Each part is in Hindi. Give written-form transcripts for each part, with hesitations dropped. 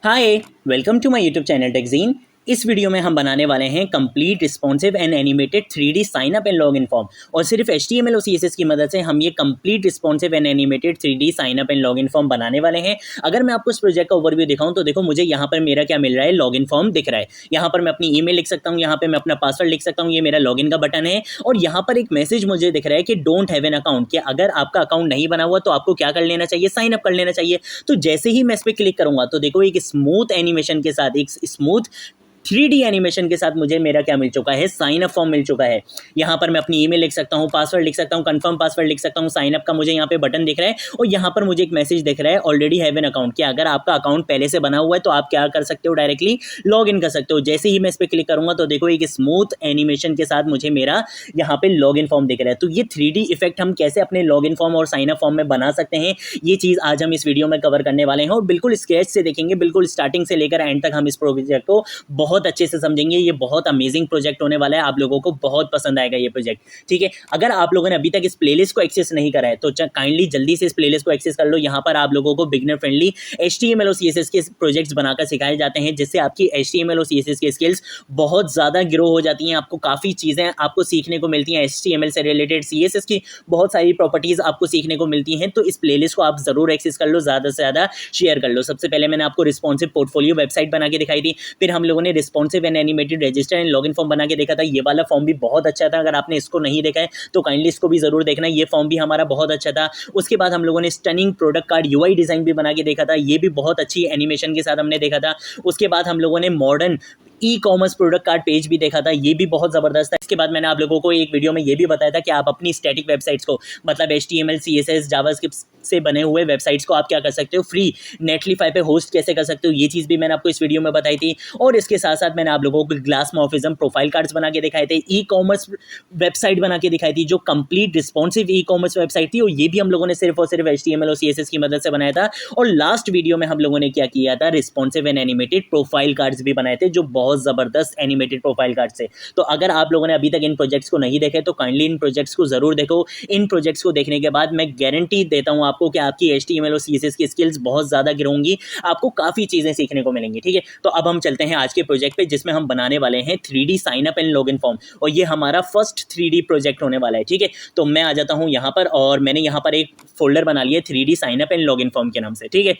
Hi, welcome to my YouTube channel Techgeen. इस वीडियो में हम बनाने वाले हैं complete responsive and animated 3D sign up and login form. और सिर्फ HTML और CSS की मदद से हम ये complete responsive and animated 3D sign up and login form बनाने वाले हैं। अगर मैं आपको इस प्रोजेक्ट का ओवरव्यू दिखाऊं तो देखो, मुझे यहाँ पर मेरा क्या मिल रहा है, लॉगिन फॉर्म दिख रहा है। यहाँ पर मैं अपनी ईमेल लिख सकता हूँ, यहाँ पे मैं अपना पासवर्ड लिख सकता हूँ, ये मेरा लॉगिन का बटन है। और यहाँ पर एक मैसेज मुझे दिख रहा है कि डोंट हैव एन अकाउंट, कि अगर आपका अकाउंट नहीं बना हुआ तो आपको क्या कर लेना चाहिए, साइन अप कर लेना चाहिए। तो जैसे ही मैं इस पर क्लिक करूंगा तो देखो, एक स्मूथ एनिमेशन के साथ, एक स्मूथ 3D एनिमेशन के साथ मुझे मेरा क्या मिल चुका है, साइन अप फॉर्म मिल चुका है। यहाँ पर मैं अपनी ईमेल लिख सकता हूँ, पासवर्ड लिख सकता हूँ, कंफर्म पासवर्ड लिख सकता हूँ, साइन अप का मुझे यहाँ पे बटन दिख रहा है। और यहाँ पर मुझे एक मैसेज दिख रहा है, ऑलरेडी हैव एन अकाउंट, कि अगर आपका अकाउंट पहले से बना हुआ है तो आप क्या कर सकते हो, डायरेक्टली लॉग इन कर सकते हो। जैसे ही मैं इस पर क्लिक करूंगा तो देखो, एक स्मूथ एनिमेशन के साथ मुझे मेरा यहाँ पे लॉग इन फॉर्म दिख रहा है। तो ये 3D इफेक्ट हम कैसे अपने लॉग इन फॉर्म और साइन अप फॉर्म में बना सकते हैं, ये चीज़ आज हम इस वीडियो में कवर करने वाले हैं। और बिल्कुल स्केच से देखेंगे, बिल्कुल स्टार्टिंग से लेकर एंड तक हम इस प्रोजेक्ट को बहुत अच्छे से समझेंगे। ये बहुत अमेजिंग प्रोजेक्ट होने वाला है, आप लोगों को बहुत पसंद आएगा ये प्रोजेक्ट। ठीक है, अगर आप लोगों ने अभी तक इस प्लेलिस्ट को एक्सेस नहीं करा है तो काइंडली जल्दी से इस प्लेलिस्ट को एक्सेस कर लो। यहाँ पर आप लोगों को बिगनर फ्रेंडली HTML और CSS के प्रोजेक्ट्स बनाकर सिखाए जाते हैं, जिससे आपकी HTML और CSS की स्किल्स बहुत ज़्यादा ग्रो हो जाती हैं। आपको काफ़ी चीज़ें आपको सीखने को मिलती हैं, HTML से रिलेटेड CSS की बहुत सारी प्रॉपर्टीज़ आपको सीखने को मिलती हैं। तो इस प्लेलिस्ट को आप ज़रूर एक्सेस कर लो, ज़्यादा से ज़्यादा शेयर कर लो। सबसे पहले मैंने आपको रिस्पॉन्सिव पोर्टफोलियो वेबसाइट बना के दिखाई थी, फिर हम लोगों ने responsive and animated register and login form बना के देखा था। ये वाला फॉर्म भी बहुत अच्छा था, अगर आपने इसको नहीं देखा है तो काइंडली इसको भी जरूर देखना। ये फॉर्म भी हमारा बहुत अच्छा था। उसके बाद हम लोगों ने stunning product card UI design भी बना के देखा था, ये भी बहुत अच्छी एनिमेशन के साथ हमने देखा था। उसके बाद हम लोगों ने modern e commerce product card page भी देखा था, ये भी बहुत ज़बरदस्त था। इसके बाद मैंने आप लोगों को एक वीडियो में ये भी बताया था कि आप अपनी स्टैटिक वेबसाइट्स को, मतलब HTML CSS जावास्क्रिप्ट से बने हुए वेबसाइट्स को आप क्या कर सकते हो, फ्री नेटलीफाई पे होस्ट कैसे कर सकते हो, ये चीज़ भी मैंने आपको इस वीडियो में बताई थी। और इसके साथ साथ मैंने आप लोगों को ग्लास मॉर्फिज्म प्रोफाइल कार्ड्स बना के दिखाए थे, ई-कॉमर्स वेबसाइट बना के दिखाई थी जो कंप्लीट रिस्पॉन्सिव ई-कॉमर्स वेबसाइट थी, और ये भी हम लोगों ने सिर्फ और सिर्फ HTML और CSS की मदद से बनाया था। और लास्ट वीडियो में हम लोगों ने क्या किया था, responsive and animated profile cards भी बनाए थे, जो बहुत ज़बरदस्त एनिमेटेड प्रोफाइल कार्ड से। तो अगर आप लोगों ने अभी तक इन प्रोजेक्ट्स को नहीं देखे तो काइंडली इन प्रोजेक्ट्स को जरूर देखो। इन प्रोजेक्ट्स को देखने के बाद मैं गारंटी देता हूं आपको कि आपकी HTML और CSS की स्किल्स बहुत ज़्यादा गिर होंगी, आपको काफ़ी चीज़ें सीखने को मिलेंगी। ठीक है, तो अब हम चलते हैं आज के प्रोजेक्ट पे, जिसमें हम बनाने वाले हैं 3D sign up and login form, और ये हमारा फर्स्ट 3D प्रोजेक्ट होने वाला है। ठीक है, तो मैं आ जाता हूँ यहाँ पर, और मैंने यहाँ पर एक फोल्डर बना लिया है 3D sign up and login form के नाम से। ठीक है,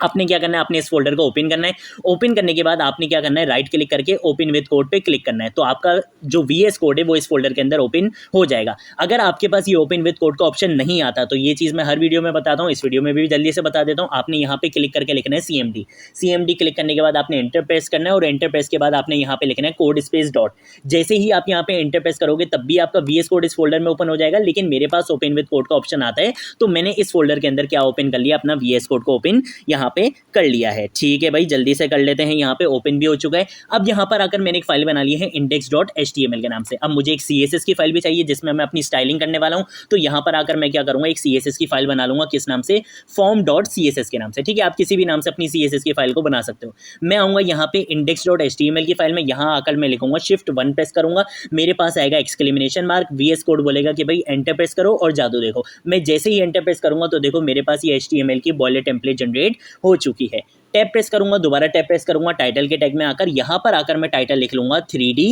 आपने क्या करना है, आपने इस फोल्डर को ओपन करना है। ओपन करने के बाद आपने क्या करना है, राइट क्लिक करके ओपन विद कोड पे क्लिक करना है। तो आपका जो VS कोड है वो इस फोल्डर के अंदर ओपन हो जाएगा। अगर आपके पास ये ओपन विद कोड का ऑप्शन नहीं आता तो ये चीज़ मैं हर वीडियो में बताता हूँ, इस वीडियो में भी जल्दी से बता देता हूँ। आपने यहाँ पे क्लिक करके लिखना है CMD क्लिक करने के बाद आपने एंटर प्रेस करना है, और एंटर प्रेस के बाद आपने यहाँ पे लिखना है कोड स्पेस डॉट। जैसे ही आप यहाँ पे एंटर प्रेस करोगे तब भी आपका VS कोड इस फोल्डर में ओपन हो जाएगा, लेकिन मेरे पास ओपन विद कोड का ऑप्शन आता है तो मैंने इस फोल्डर के अंदर क्या ओपन कर लिया, अपना VS कोड को ओपन यहाँ पे कर लिया है। ठीक है भाई, जल्दी से कर लेते हैं। यहाँ पे ओपन भी हो चुका है। अब यहाँ पर आकर मैंने एक फाइल बना ली है index.html के नाम से। अब मुझे एक CSS की फाइल भी चाहिए जिसमें मैं अपनी स्टाइलिंग करने वाला हूँ। तो यहाँ पर आकर मैं क्या करूँगा, एक CSS की फाइल बना लूँगा, किस नाम से, form.css के नाम से। ठीक है, आप किसी भी नाम से अपनी CSS की फाइल को बना सकते हो। मैं आऊँगा यहाँ पे index.html की फाइल में, यहाँ आकर मैं लिखूंगा Shift 1 प्रेस करूँगा, मेरे पास आएगा एक्सक्लेमेशन मार्क, VS कोड बोलेगा कि भाई एंटर प्रेस करो, और जादू देखो, मैं जैसे ही एंटर प्रेस करूँगा तो देखो मेरे पास ये HTML की बॉयलर टेम्पलेट जनरेट हो चुकी है। टैब प्रेस करूंगा, दोबारा टैब प्रेस करूंगा, टाइटल के टैग में आकर यहाँ पर आकर मैं टाइटल लिख लूंगा 3D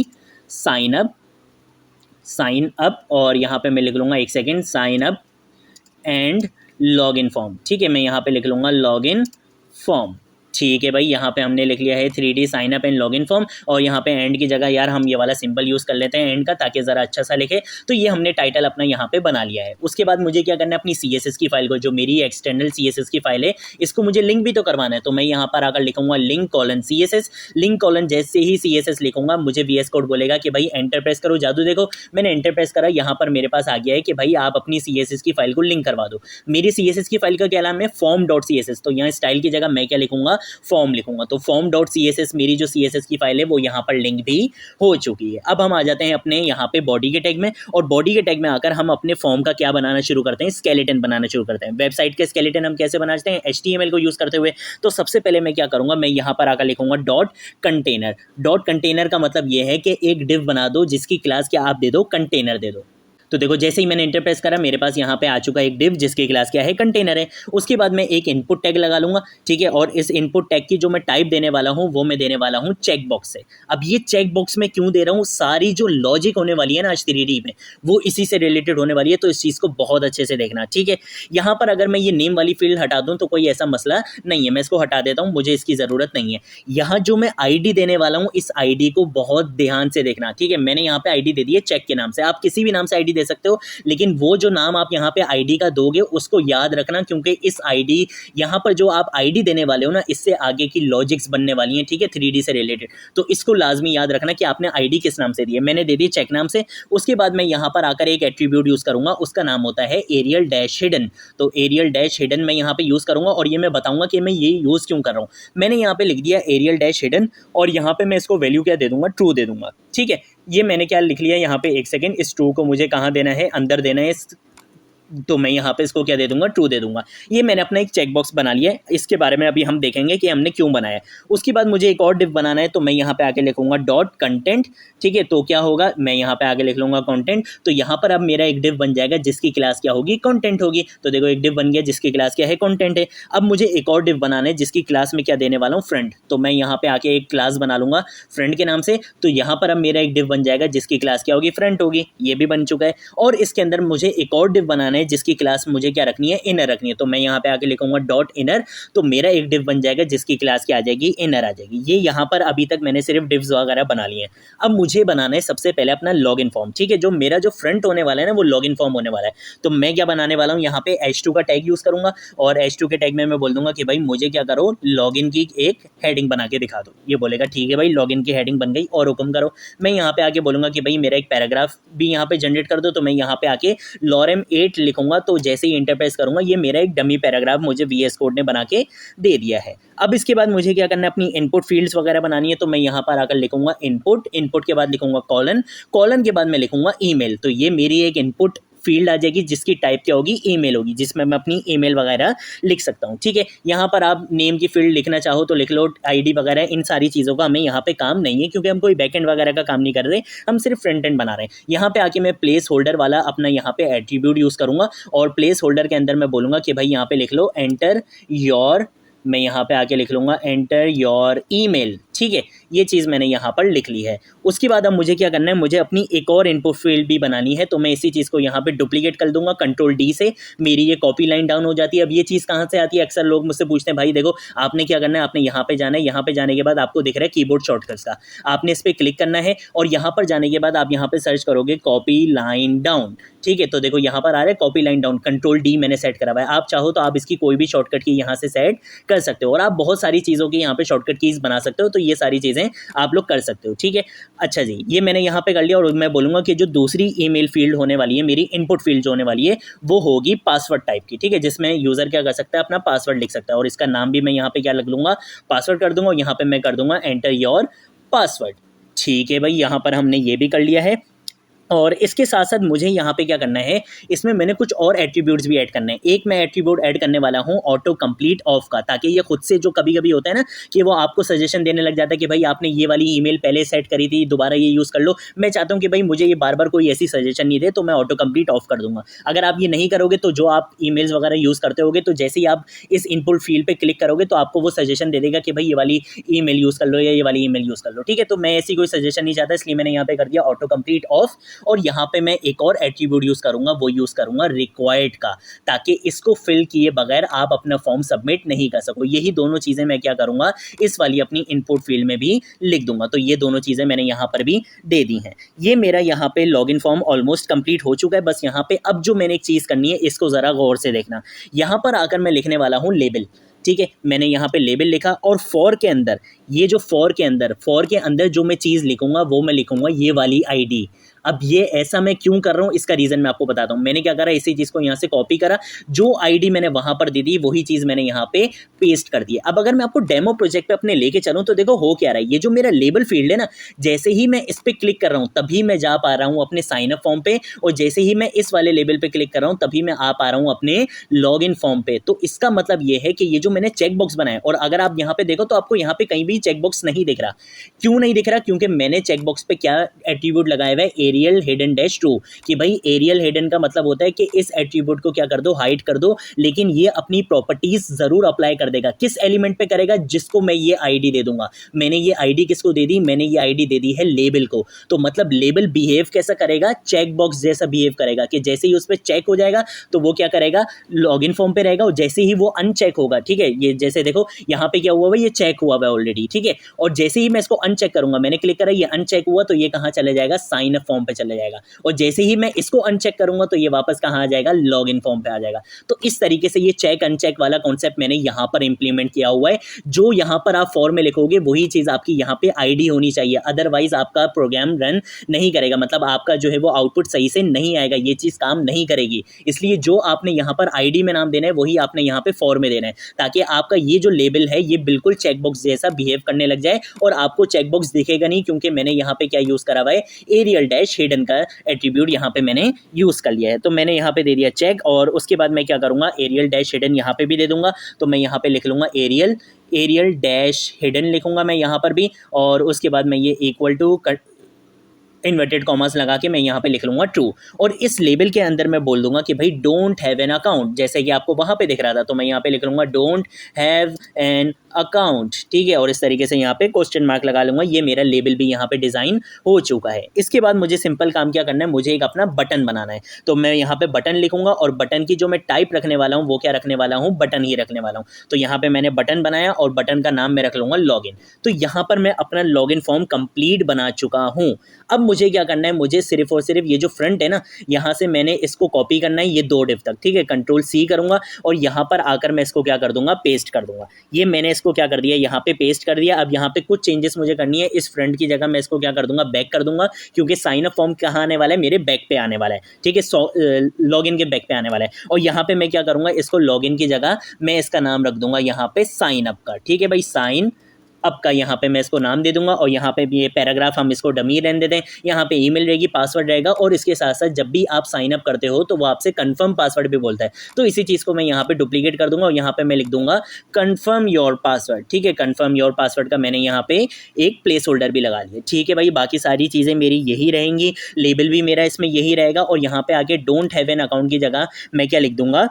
साइन अप, और यहाँ पे मैं लिख लूंगा, एक second, sign up and login form. ठीक है, मैं यहाँ पे लिख लूंगा लॉगिन फॉर्म। ठीक है भाई, यहाँ पे हमने लिख लिया है 3D sign up and login form, और यहाँ पे एंड की जगह यार हम ये वाला सिंबल यूज़ कर लेते हैं एंड का, ताकि ज़रा अच्छा सा लिखे। तो ये हमने टाइटल अपना यहाँ पे बना लिया है। उसके बाद मुझे क्या करना है, अपनी CSS की फाइल को, जो मेरी एक्सटर्नल CSS की फाइल है, इसको मुझे लिंक भी तो करवाना है। तो मैं यहाँ पर आकर लिखूंगा link:CSS। लिंक: जैसे ही CSS लिखूंगा मुझे VS कोड बोलेगा कि भाई एंटर प्रेस करो, जादू देखो, मैंने एंटर प्रेस करा, यहाँ पर मेरे पास आ गया है कि भाई आप अपनी CSS की फाइल को लिंक करवा दो। मेरी CSS की फाइल का क्या नाम है, form.css। तो यहाँ स्टाइल की जगह मैं क्या लिखूंगा, फॉर्म लिखूंगा। तो form.css मेरी जो CSS की फाइल है वो यहाँ पर लिंक भी हो चुकी है। अब हम आ जाते हैं अपने यहाँ पे बॉडी के टैग में, और बॉडी के टैग में आकर हम अपने फॉर्म का क्या बनाना शुरू करते हैं, स्केलेटन बनाना शुरू करते हैं। वेबसाइट के स्केलेटन हम कैसे बनाते हैं, HTML को यूज करते हुए। तो सबसे पहले मैं क्या करूंगा, मैं यहाँ पर आकर लिखूंगा डॉट कंटेनर। डॉट कंटेनर का मतलब ये है कि एक डिव बना दो जिसकी क्लास क्या आप दे दो, कंटेनर दे दो। तो देखो जैसे ही मैंने एंटर प्रेस करा मेरे पास यहाँ पे आ चुका एक डिव जिसकी क्लास क्या है कंटेनर है। उसके बाद मैं एक इनपुट टैग लगा लूंगा, ठीक है, और इस इनपुट टैग की जो मैं टाइप देने वाला हूँ वो मैं देने वाला हूँ चेक बॉक्स से। अब ये चेक बॉक्स में क्यों दे रहा हूँ, सारी जो लॉजिक होने वाली है ना आज 3D में वो इसी से रिलेटेड होने वाली है, तो इस चीज़ को बहुत अच्छे से देखना, ठीक है। यहाँ पर अगर मैं ये नेम वाली फील्ड हटा दूँ तो कोई ऐसा मसला नहीं है, मैं इसको हटा देता हूँ, मुझे इसकी ज़रूरत नहीं है। यहाँ जो मैं ID देने वाला हूँ इस ID को बहुत ध्यान से देखना, ठीक है। मैंने यहाँ पे ID दे दी है चेक के नाम से, आप किसी भी नाम से ID दे सकते हो, लेकिन वो जो नाम आप यहाँ पे ID का दोगे उसको याद रखना, क्योंकि इस ID यहाँ पर जो आप ID देने वाले हो ना इससे आगे की लॉजिक्स बनने वाली हैं, ठीक है, 3D से रिलेटेड। तो इसको लाजमी याद रखना कि आपने ID किस नाम से दी है। मैंने दे दी चेक नाम से। उसके बाद मैं यहाँ पर आकर एक एट्रीब्यूट यूज़ करूँगा, उसका नाम होता है एरियल डैश हिडन। तो एरियल डैश हिडन मैं यहाँ पे यूज़ करूँगा और ये मैं बताऊँगा कि मैं ये यूज़ क्यों कर रहा हूँ। मैंने यहाँ पे लिख दिया एरियल डैश हिडन और यहाँ पे मैं इसको वैल्यू क्या दे दूँगा, ट्रू दे दूँगा, ठीक है। ये मैंने क्या लिख लिया यहाँ पे, एक सेकेंड, इस ट्रू को मुझे कहाँ देना है, अंदर देना है, तो मैं यहाँ पे इसको क्या दे दूंगा, ट्रू दे दूंगा। ये मैंने अपना एक चेक बॉक्स बना लिया है, इसके बारे में अभी हम देखेंगे कि हमने क्यों बनाया है। उसके बाद मुझे एक और डिव बनाना है, तो मैं यहाँ पे आके लिखूंगा डॉट कंटेंट, ठीक है। तो क्या होगा, मैं यहाँ पे आगे लिख लूंगा कंटेंट। तो यहाँ पर अब मेरा एक डिव बन जाएगा जिसकी क्लास क्या होगी, कंटेंट होगी। तो देखो एक डिव बन गया जिसकी क्लास क्या है, कंटेंट है। अब मुझे एक और डिव बनाना है जिसकी क्लास में क्या देने वाला हूँ, फ्रेंड। तो मैं यहाँ पे आके एक क्लास बना लूंगा फ्रेंड के नाम से। तो यहाँ पर अब मेरा एक डिव बन जाएगा जिसकी क्लास क्या होगी, फ्रेंड होगी। ये भी बन चुका है। और इसके अंदर मुझे एक और डिव बनाना है जिसकी क्लास मुझे क्या रखनी है, इनर रखनी है। तो मैं यहाँ पे आके लिखूंगा डॉट इनर। तो मेरा एक डिव बन जाएगा जिसकी क्लास क्या आ जाएगी, इनर आ जाएगी। ये यहाँ पर अभी तक मैंने सिर्फ डिव्स वगैरह बना लिए हैं। अब मुझे बनाना है सबसे पहले अपना लॉगिन फॉर्म, ठीक है। जो मेरा जो फ्रंट होने वाला है ना वो लॉगिन फॉर्म होने वाला है। तो मैं क्या बनाने वाला हूँ, यहाँ पे H2 का टैग यूज करूंगा और H2 के टैग में मैं बोल दूंगा कि भाई मुझे क्या करो, लॉगिन की एक हेडिंग बना के दिखा दो। ये बोलेगा ठीक है भाई, लॉगिन की हेडिंग बन गई और हुक्म करो। मैं यहाँ पे आके बोलूंगा कि भाई मेरा एक पैराग्राफ भी यहाँ पे जनरेट कर दो। तो मैं यहाँ पे आके लॉरेम 8 लिखूंगा। तो जैसे ही इंटरप्रेस करूंगा ये मेरा एक डमी पैराग्राफ मुझे VS कोड ने बना के दे दिया है। अब इसके बाद मुझे क्या करना है, अपनी इनपुट फील्ड्स वगैरह बनानी है। तो मैं यहाँ पर आकर लिखूंगा इनपुट, इनपुट के बाद लिखूंगा कॉलन, कॉलन के बाद मैं लिखूंगा ईमेल। तो ये मेरी एक इनपुट फील्ड आ जाएगी जिसकी टाइप क्या होगी, ईमेल होगी, जिसमें मैं अपनी ईमेल वगैरह लिख सकता हूँ, ठीक है। यहाँ पर आप नेम की फील्ड लिखना चाहो तो लिख लो, ID वगैरह, इन सारी चीज़ों का हमें यहाँ पे काम नहीं है क्योंकि हम कोई बैकएंड वगैरह का काम नहीं कर रहे, हम सिर्फ फ्रंट एंड बना रहे हैं। यहाँ पे आके मैं प्लेस होल्डर वाला अपना यहाँ पे एट्रीब्यूट यूज़ करूँगा और प्लेस होल्डर के अंदर मैं बोलूँगा कि भाई यहाँ पे लिख लो एंटर योर, मैं यहाँ पे आके लिख लूँगा एंटर योर ईमेल, ठीक है। ये चीज़ मैंने यहाँ पर लिख ली है। उसके बाद अब मुझे क्या करना है, मुझे अपनी एक और इनपुट फील्ड भी बनानी है। तो मैं इसी चीज़ को यहाँ पे डुप्लीकेट कर दूंगा कंट्रोल D से, मेरी ये कॉपी लाइन डाउन हो जाती है। अब ये चीज़ कहाँ से आती है, अक्सर लोग मुझसे पूछते हैं भाई देखो आपने क्या करना है, आपने यहाँ पे जाना है, यहाँ पे जाने के बाद आपको दिख रहा है कीबोर्ड शॉर्टकट्स का, आपने इस पर क्लिक करना है और यहाँ पर जाने के बाद आप यहाँ पे सर्च करोगे कॉपी लाइन डाउन, ठीक है। तो देखो यहाँ पर आ रहा है copy line down, control D मैंने सेट करा हुआ है। आप चाहो तो आप इसकी कोई भी शॉर्टकट की यहाँ से सेट कर सकते हो और आप बहुत सारी चीज़ों की यहाँ पे शॉर्टकट कीज बना सकते हो। तो ये सारी चीज़ें आप लोग कर सकते हो, ठीक है। अच्छा जी, ये मैंने यहाँ पे कर लिया और मैं बोलूँगा कि जो दूसरी ईमेल फील्ड होने वाली है, मेरी इनपुट फील्ड जो होने वाली है वो होगी पासवर्ड टाइप की, ठीक है, जिसमें यूज़र क्या कर सकता है, अपना पासवर्ड लिख सकता है और इसका नाम भी मैं यहाँ पे क्या लग लूँगा, पासवर्ड कर दूँगा और यहाँ पे मैं कर दूँगा एंटर योर पासवर्ड, ठीक है भाई। यहाँ पर हमने ये भी कर लिया है। और इसके साथ साथ मुझे यहाँ पे क्या करना है, इसमें मैंने कुछ और एट्रीब्यूट्स भी ऐड करने हैं। एक मैं एट्रीब्यूट ऐड करने वाला हूँ ऑटो कंप्लीट ऑफ का, ताकि ये खुद से जो कभी कभी होता है ना कि वो आपको सजेशन देने लग जाता है कि भाई आपने ये वाली ईमेल पहले सेट करी थी, दोबारा ये यूज़ कर लो। मैं चाहता हूँ कि भाई मुझे ये बार बार कोई ऐसी सजेशन नहीं दे, तो मैं ऑटो कंप्लीट ऑफ कर दूंगा। अगर आप ये नहीं करोगे तो जो आप ईमेल्स वगैरह यूज़ करते होगे, तो जैसे ही आप इस इनपुट फील्ड पर क्लिक करोगे तो आपको वो सजेशन दे देगा कि भाई ये वाली ईमेल यूज़ कर लो या ये वाली ईमेल यूज़ कर लो, ठीक है। तो मैं ऐसी कोई सजेशन नहीं चाहता, इसलिए मैंने यहाँ पे कर दिया ऑटो कंप्लीट ऑफ। और यहाँ पे मैं एक और एट्रीब्यूट यूज़ करूंगा, वो यूज़ करूंगा रिक्वायर्ड का, ताकि इसको फिल किए बगैर आप अपना फॉर्म सबमिट नहीं कर सको। यही दोनों चीज़ें मैं क्या करूंगा, इस वाली अपनी इनपुट फील्ड में भी लिख दूंगा। तो ये दोनों चीज़ें मैंने यहाँ पर भी दे दी हैं। ये मेरा यहाँ पे लॉगिन फॉर्म ऑलमोस्ट कंप्लीट हो चुका है। बस यहाँ पे अब जो मैंने एक चीज़ करनी है, इसको ज़रा गौर से देखना। यहाँ पर आकर मैं लिखने वाला हूँ लेबल, ठीक है। मैंने यहाँ पे लेबल लिखा और फॉर के अंदर, ये जो फॉर के अंदर जो मैं चीज़ लिखूंगा वो मैं लिखूंगा ये वाली ID। अब ये ऐसा मैं क्यों कर रहा हूँ, इसका रीज़न मैं आपको बताता हूँ। मैंने क्या करा, इसी चीज़ को यहाँ से कॉपी करा, जो ID मैंने वहाँ पर दी थी वही चीज़ मैंने यहाँ पे पेस्ट कर दी। अब अगर मैं आपको डेमो प्रोजेक्ट पे अपने लेके चलूँ तो देखो हो क्या रहा है, ये जो मेरा लेबल फील्ड है ना, जैसे ही मैं इस पर क्लिक कर रहा हूँ तभी मैं जा पा रहा हूँ अपने साइन अप फॉर्म पे, और जैसे ही मैं इस वाले लेबल पे क्लिक कर रहा हूँ तभी मैं आ पा रहा हूँ अपने लॉग इन फॉर्म पे। तो इसका मतलब ये है कि ये जो मैंने चेक बॉक्स बनाया, और अगर आप यहाँ पे देखो तो आपको यहाँ पे कहीं भी चेक बॉक्स नहीं दिख रहा। क्यों नहीं दिख रहा, क्योंकि मैंने चेक बॉक्स पे क्या एट्रीब्यूट लगाया हुआ है, एरियल हिडन डैश ट्रू, कि भाई एरियल हिडन का मतलब होता है कि इस एट्रीब्यूट को क्या कर दो, हाइड कर दो, लेकिन ये अपनी प्रॉपर्टीज जरूर अप्लाई कर देगा। किस एलिमेंट पे करेगा, जिसको मैं ये आईडी दे दूंगा। मैंने ये आईडी किसको दे दी, मैंने ये आईडी दे दी है लेबल को। तो मतलब लेबल बिहेव कैसा करेगा, चेक बॉक्स जैसा बिहेव करेगा, कि जैसे ही उस पर चेक हो जाएगा तो वो क्या करेगा, लॉगिन फॉर्म पे रहेगा, और जैसे ही वो अनचेक होगा, ठीक है, ये जैसे देखो यहाँ पे क्या हुआ है, ये चेक हुआ है ऑलरेडी, ठीक है, और जैसे ही मैं इसको अनचेक करूंगा, मैंने क्लिक करा, ये अनचेक हुआ, तो ये कहाँ चला जाएगा, साइन अप फॉर्म पे चला जाएगा, और जैसे ही मैं इसको अनचेक करूंगा तो ये वापस कहाँ आ जाएगा, लॉग इन फॉर्म पे आ जाएगा। तो इस तरीके से ये चेक अनचेक वाला कॉन्सेप्ट मैंने यहाँ पर इंप्लीमेंट किया हुआ है। जो यहाँ पर आप फॉर्म में लिखोगे वही चीज आपकी यहाँ पे आईडी होनी चाहिए, अदरवाइज आपका प्रोग्राम रन नहीं करेगा, मतलब आपका जो है वो आउटपुट सही से नहीं आएगा, ये चीज काम नहीं करेगी। इसलिए जो आपने यहाँ पर आईडी में नाम देना है वही आपने यहाँ पे फॉर्म में देना है, ताकि आपका ये जो लेबल है ये बिल्कुल चेकबॉक्स जैसा बिहेव करने लग जाए, और आपको चेकबॉक्स दिखेगा नहीं, क्योंकि मैंने यहाँ पे क्या यूज करा हुआ है, एरियल डैश हिडन का एट्रीब्यूट यहाँ पे मैंने यूज कर लिया है। तो मैंने यहाँ पे दे दिया चेक, और उसके बाद मैं क्या करूंगा, एरियल डैश हिडन यहाँ पे भी दे दूंगा। तो मैं यहाँ पे लिख लूंगा एरियल डैश हिडन लिखूंगा मैं यहाँ पर भी, और उसके बाद मैं ये इक्वल टू इन्वर्टेड कॉमर्स लगा के मैं यहाँ पे लिख लूंगा ट्रू, और इस लेबल के अंदर मैं बोल दूंगा कि भाई डोंट हैव एन अकाउंट, जैसे कि आपको वहाँ पे दिख रहा था, तो मैं यहाँ पे लिख लूंगा डोंट हैव एन अकाउंट, ठीक है, और इस तरीके से यहाँ पे क्वेश्चन मार्क लगा लूंगा। ये मेरा लेबल भी यहाँ पे डिज़ाइन हो चुका है। इसके बाद मुझे सिंपल काम क्या करना है, मुझे एक अपना बटन बनाना है, तो मैं यहाँ पे बटन लिखूंगा, और बटन की जो मैं टाइप रखने वाला हूँ वो क्या रखने वाला हूँ, बटन ही रखने वाला हूँ। तो यहाँ पे मैंने बटन बनाया, और बटन का नाम मैं रख लूंगा लॉगिन। तो यहाँ पर मैं अपना लॉगिन फॉर्म कंप्लीट बना चुका हूँ। अब मुझे क्या करना है, मुझे सिर्फ और सिर्फ ये जो फ्रंट है ना, यहाँ से मैंने इसको कॉपी करना है, ये 2 डिव तक, ठीक है, कंट्रोल सी करूंगा, और यहाँ पर आकर मैं इसको क्या कर दूंगा, पेस्ट कर दूंगा। ये मैंने इसको क्या कर दिया, यहाँ पे पेस्ट कर दिया। अब यहाँ पे कुछ चेंजेस मुझे करनी है, इस फ्रंट की जगह मैं इसको क्या कर दूंगा, बैक कर दूंगा, क्योंकि साइन अप फॉर्म कहाँ आने वाला है, मेरे बैक पे आने वाला है, ठीक है, लॉगिन के बैक पे आने वाला है। और यहाँ पे मैं क्या करूंगा, इसको लॉगिन की जगह मैं इसका नाम रख दूंगा यहाँ पे साइन अप का, ठीक है भाई, साइन अब का यहाँ पे मैं इसको नाम दे दूंगा, और यहाँ पे भी ये पैराग्राफ हम इसको डमी रहने देते हैं। यहाँ पे ईमेल रहेगी, पासवर्ड रहेगा, और इसके साथ साथ जब भी आप साइन अप करते हो तो वो आपसे कंफर्म पासवर्ड भी बोलता है, तो इसी चीज़ को मैं यहाँ पे डुप्लीकेट कर दूंगा, और यहाँ पे मैं लिख दूंगा कंफर्म योर पासवर्ड, ठीक है, कंफर्म योर पासवर्ड का मैंने यहाँ पे एक प्लेस होल्डर भी लगा लिया, ठीक है भाई। बाकी सारी चीज़ें मेरी यही रहेंगी, लेबल भी मेरा इसमें यही रहेगा, और यहाँ पे आके डोंट हैव एन अकाउंट की जगह मैं क्या लिख दूंगा,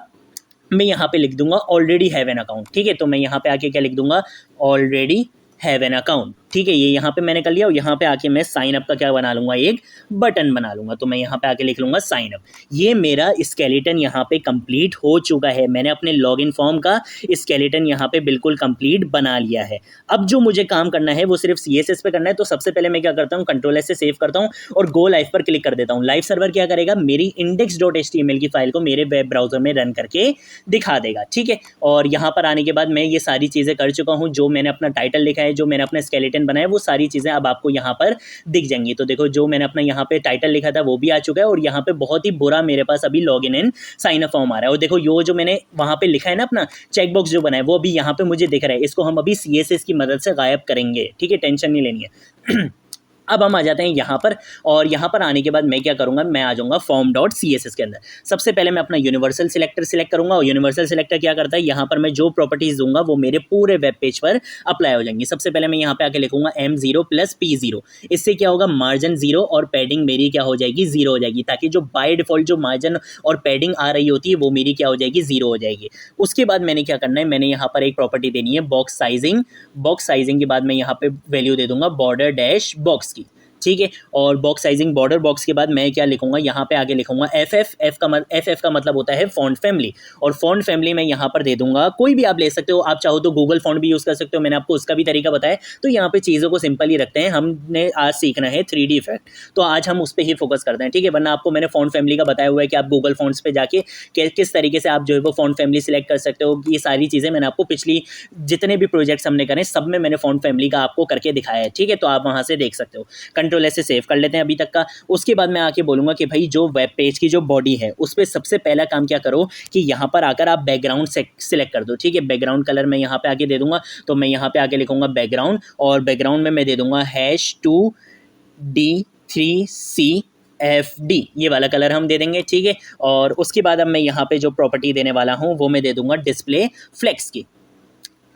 मैं यहाँ पे लिख दूंगा ऑलरेडी हैव एन अकाउंट, ठीक है। तो मैं यहाँ पे आके क्या लिख दूंगा, ऑलरेडी हैव एन अकाउंट, ठीक है, ये यहाँ पे मैंने कर लिया, और यहाँ पे आके मैं साइन अप का क्या बना लूंगा, एक बटन बना लूंगा। तो मैं यहाँ पे आके लिख लूंगा साइन अप। ये मेरा स्केलेटन यहाँ पे कंप्लीट हो चुका है, मैंने अपने लॉगिन फॉर्म का स्केलेटन यहाँ पे बिल्कुल कंप्लीट बना लिया है। अब जो मुझे काम करना है वो सिर्फ CSS पे करना है। तो सबसे पहले मैं क्या करता हूँ, कंट्रोल S से सेव करता हूँ और गो लाइव पर क्लिक कर देता हूँ। लाइव सर्वर क्या करेगा, मेरी index.html की फाइल को मेरे वेब ब्राउजर में रन करके दिखा देगा, ठीक है। और यहाँ पर आने के बाद मैं ये सारी चीज़ें कर चुका हूँ, जो मैंने अपना टाइटल लिखा है, जो मैंने अपना स्केलेटन बनाया, वो सारी चीज़ें अब आपको यहाँ पर दिख जाएंगी। तो देखो, जो मैंने अपना यहाँ पे टाइटल लिखा था वो भी आ चुका है, और यहाँ पे बहुत ही बुरा मेरे पास अभी login and sign up form आ रहा है। और देखो, जो मैंने वहाँ पे लिखा है ना, अपना चेकबॉक्स जो बना है, वो अभी यहाँ पे मुझे दिख रहा है। इसको हम अभी CSS की मदद से गायब करेंगे, ठीक है, टेंशन नहीं लेनी है। अब हम आ जाते हैं यहाँ पर, और यहाँ पर आने के बाद मैं क्या करूँगा, मैं आ जाऊँगा form.css के अंदर। सबसे पहले मैं अपना यूनिवर्सल सिलेक्टर सिलेक्ट करूँगा, और यूनिवर्सल सिलेक्टर क्या करता है, यहाँ पर मैं जो प्रॉपर्टीज दूंगा वो मेरे पूरे वेब पेज पर अप्लाई हो जाएंगी। सबसे पहले मैं यहाँ पे आके लिखूंगा M0 + P0। इससे क्या होगा, मार्जिन 0 और पैडिंग मेरी क्या हो जाएगी, 0 हो जाएगी, ताकि जो बाय डिफॉल्ट जो मार्जिन और पैडिंग आ रही होती है वो मेरी क्या हो जाएगी, 0 हो जाएगी। उसके बाद मैंने क्या करना है, मैंने यहाँ पर एक प्रॉपर्टी देनी है बॉक्स साइजिंग। बॉक्स साइजिंग के बाद मैं यहाँ पे वैल्यू दे दूंगा बॉर्डर डैश बॉक्स की, ठीक है। और बॉक्स साइजिंग बॉर्डर बॉक्स के बाद मैं क्या लिखूंगा, यहाँ पे आगे लिखूंगा FF का मतलब होता है फॉन्ट फैमिली, और फॉन्ट फैमिली मैं यहाँ पर दे दूंगा, कोई भी आप ले सकते हो, आप चाहो तो गूगल फॉन्ट भी यूज़ कर सकते हो, मैंने आपको उसका भी तरीका बताया। तो यहाँ पे चीज़ों को सिंपल ही रखते हैं, हमने आज सीखना है 3D इफेक्ट, तो आज हम उस पर ही फोकस करते हैं, ठीक है। वरना आपको मैंने फॉन्ट फैमिली का बताया हुआ है कि आप गूगल फॉन्ट्स पे जाके किस तरीके से आप जो है वो फॉन्ट फैमिली सिलेक्ट कर सकते हो। ये सारी चीज़ें मैंने आपको पिछली जितने भी प्रोजेक्ट्स हमने करे सब में मैंने फॉन्ट फैमिली का आपको करके दिखाया है, ठीक है। तो आप वहाँ से देख सकते हो। कंट्रोल S से सेव कर लेते हैं अभी तक का। उसके बाद मैं आके बोलूंगा कि भाई जो वेब पेज की जो बॉडी है उस पर सबसे पहला काम क्या करो कि यहाँ पर आकर आप बैकग्राउंड सिलेक्ट कर दो, ठीक है। बैकग्राउंड कलर मैं यहाँ पे आके दे दूंगा, तो मैं यहाँ पे आके लिखूंगा बैकग्राउंड, और बैकग्राउंड में मैं दे दूंगा #2D3CFD, ये वाला कलर हम दे देंगे, ठीक है। और उसके बाद अब मैं यहाँ पे जो प्रॉपर्टी देने वाला हूँ वो मैं दे दूंगा डिस्प्ले फ्लेक्स की।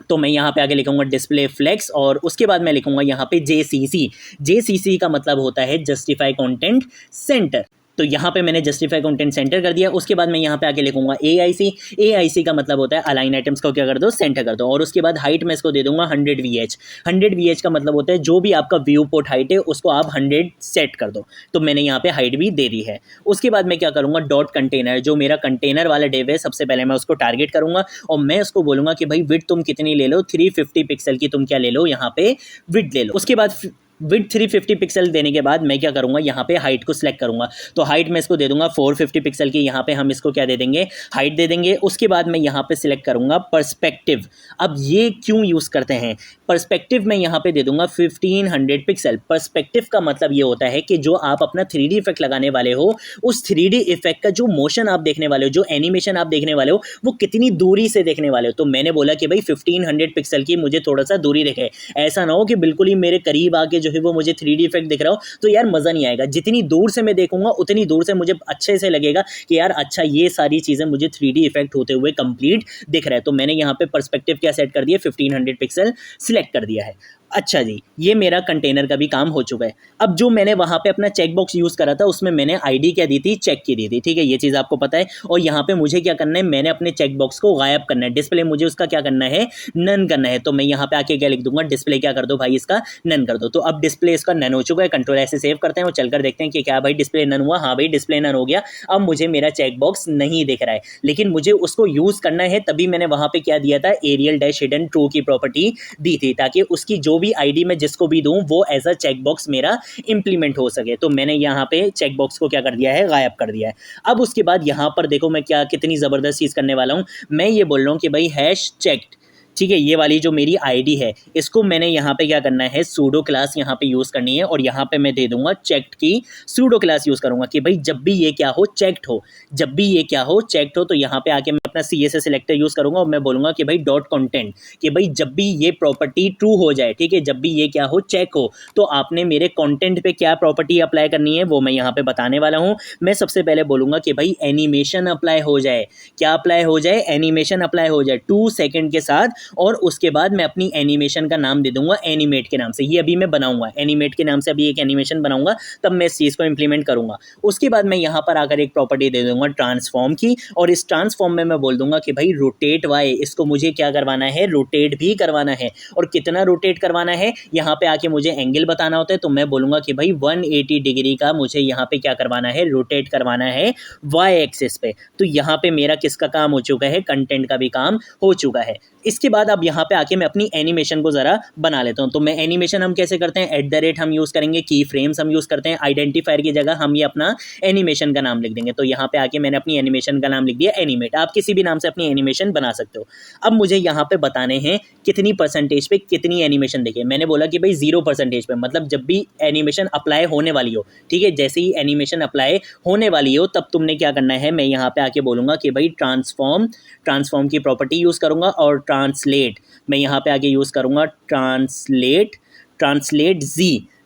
तो मैं यहाँ पे आगे लिखूंगा डिस्प्ले फ्लेक्स और उसके बाद मैं लिखूंगा यहाँ पे JCC। JCC का मतलब होता है जस्टिफाई कंटेंट सेंटर। तो यहाँ पे मैंने जस्टिफाई कंटेंट सेंटर कर दिया। उसके बाद मैं यहाँ पे आके लिखूंगा AIC। AIC का मतलब होता है अलाइन आइटम्स को क्या कर दो, सेंटर कर दो। और उसके बाद हाइट में इसको दे दूंगा 100 VH। 100 VH का मतलब होता है जो भी आपका व्यू पोर्ट हाइट है उसको आप 100 सेट कर दो। तो मैंने यहाँ पे हाइट भी दे दी है। उसके बाद मैं क्या करूँगा, डॉट कंटेनर, जो मेरा कंटेनर वाला डिव है, सबसे पहले मैं उसको टारगेट करूँगा और मैं उसको बोलूँगा कि भाई विड्थ तुम कितनी ले लो, 350 पिक्सल की तुम क्या ले लो, यहाँ पे विड्थ ले लो। उसके बाद विड्थ 350 पिक्सल देने के बाद मैं क्या करूंगा, यहाँ पे हाइट को सिलेक्ट करूंगा। तो हाइट में इसको दे दूंगा 450 पिक्सल की, यहाँ पे हम इसको क्या दे देंगे, हाइट दे देंगे। उसके बाद मैं यहाँ पे सिलेक्ट करूंगा पर्सपेक्टिव। अब ये क्यों यूज़ करते हैं पर्सपेक्टिव, मैं यहाँ पे दे दूंगा 1500 पिक्सल। पर्सपेक्टिव का मतलब ये होता है कि जो आप अपना 3D इफेक्ट लगाने वाले हो, उस 3D इफेक्ट का जो मोशन आप देखने वाले हो, जो एनिमेशन आप देखने वाले हो, वो कितनी दूरी से देखने वाले हो। तो मैंने बोला कि भाई 1500 पिक्सल की मुझे थोड़ा सा दूरी दिखे, ऐसा ना हो कि बिल्कुल ही मेरे करीब आके जो है वो मुझे 3D इफेक्ट दिख रहा हो, तो यार मज़ा नहीं आएगा। जितनी दूर से मैं देखूंगा उतनी दूर से मुझे अच्छे से लगेगा कि यार अच्छा ये सारी चीज़ें मुझे 3D इफेक्ट होते हुए कंप्लीट दिख रहा है। तो मैंने यहाँ पे पर्सपेक्टिव क्या सेट कर दिया, 1500 पिक्सल सिलेक्ट कर दिया है। अच्छा जी, ये मेरा कंटेनर का भी काम हो चुका है। अब जो मैंने वहाँ पे अपना चेक बॉक्स यूज़ करा था उसमें मैंने आईडी क्या दी थी, चेक की दी थी, ठीक है, ये चीज़ आपको पता है। और यहाँ पे मुझे क्या करना है, मैंने अपने चेक बॉक्स को गायब करना है, डिस्प्ले मुझे उसका क्या करना है, नन करना है। तो मैं यहाँ पे आके क्या लिख दूंगा, डिस्प्ले क्या कर दो भाई, इसका नन कर दो। तो अब डिस्प्ले इसका नन हो चुका है। कंट्रोल ऐसे सेव करते हैं और चलकर देखते हैं कि क्या भाई डिस्प्ले नन हुआ। हाँ भाई डिस्प्ले नन हो गया। अब मुझे मेरा चेक बॉक्स नहीं दिख रहा है, लेकिन मुझे उसको यूज़ करना है, तभी मैंने वहाँ पे क्या दिया था, एरियल डैश हिडन ट्रू की प्रॉपर्टी दी थी, ताकि उसकी जो भी आईडी में जिसको भी दूं वो एज अ चेक बॉक्स मेरा इंप्लीमेंट हो सके। तो मैंने यहाँ पे चेक बॉक्स को क्या कर दिया है, गायब कर दिया है। अब उसके बाद यहाँ पर देखो मैं क्या कितनी ज़बरदस्त चीज़ करने वाला हूँ। मैं ये बोल रहा हूँ कि भाई हैश चेक्ड, ठीक है, ये वाली जो मेरी आईडी है इसको मैंने यहाँ पे क्या करना है, सूडो क्लास यहाँ पे यूज़ करनी है। और यहाँ पे मैं दे दूंगा चेक्ड की सूडो क्लास यूज़ करूँगा कि भाई जब भी ये क्या हो, चेक्ड हो, जब भी ये क्या हो, चेक्ड हो। तो यहाँ पे आके मैं अपना CSS सिलेक्टर यूज़ करूँगा और मैं बोलूँगा कि भाई डॉट कंटेंट, कि भाई जब भी ये प्रॉपर्टी ट्रू हो जाए, ठीक है, जब भी ये क्या हो, चेक हो, तो आपने मेरे कंटेंट पे क्या प्रॉपर्टी अप्लाई करनी है वो मैं यहाँ पे बताने वाला हूँ। मैं सबसे पहले बोलूँगा कि भाई एनिमेशन अप्लाई हो जाए। क्या अप्लाई हो जाए, एनिमेशन अप्लाई हो जाए 2 सेकेंड के साथ। और उसके बाद मैं अपनी एनिमेशन का नाम दे दूंगा एनिमेट के नाम से। ये अभी मैं बनाऊंगा एनिमेट के नाम से, अभी एक एनिमेशन बनाऊंगा, तब मैं इस चीज़ को इंप्लीमेंट करूंगा। उसके बाद मैं यहाँ पर आकर एक प्रॉपर्टी दे दूंगा ट्रांसफॉर्म की, और इस ट्रांसफॉर्म में मैं बोल दूंगा कि भाई रोटेट वाई, इसको मुझे क्या करवाना है, रोटेट भी करवाना है। और कितना रोटेट करवाना है, यहाँ पे आके मुझे एंगल बताना होता है। तो मैं बोलूँगा कि भाई 180 डिग्री का मुझे यहाँ पे क्या करवाना है, रोटेट करवाना है वाई एक्सिस पे। तो यहाँ पे मेरा किसका काम हो चुका है, कंटेंट का भी काम हो चुका है। इसके बाद अब यहाँ पे आके मैं अपनी एनिमेशन को ज़रा बना लेता हूँ। तो मैं एनिमेशन हम कैसे करते हैं, @ हम यूज़ करेंगे, की फ्रेम्स हम यूज़ करते हैं, आइडेंटिफायर की जगह हम ये अपना एनिमेशन का नाम लिख देंगे। तो यहाँ पे आके मैंने अपनी एनिमेशन का नाम लिख दिया एनिमेट। आप किसी भी नाम से अपनी एनिमेशन बना सकते हो। अब मुझे यहाँ पे बताने हैं कितनी परसेंटेज पे कितनी एनिमेशन देखिए। मैंने बोला कि भाई 0% पे, मतलब जब भी एनिमेशन अप्लाई होने वाली हो, ठीक है, जैसे ही एनिमेशन अप्लाई होने वाली हो तब तुमने क्या करना है, मैं यहाँ पे आके बोलूँगा कि भाई ट्रांसफॉर्म की प्रॉपर्टी यूज़ करूँगा। और ट्रांसलेट मैं यहाँ पे आगे यूज़ करूँगा ट्रांसलेट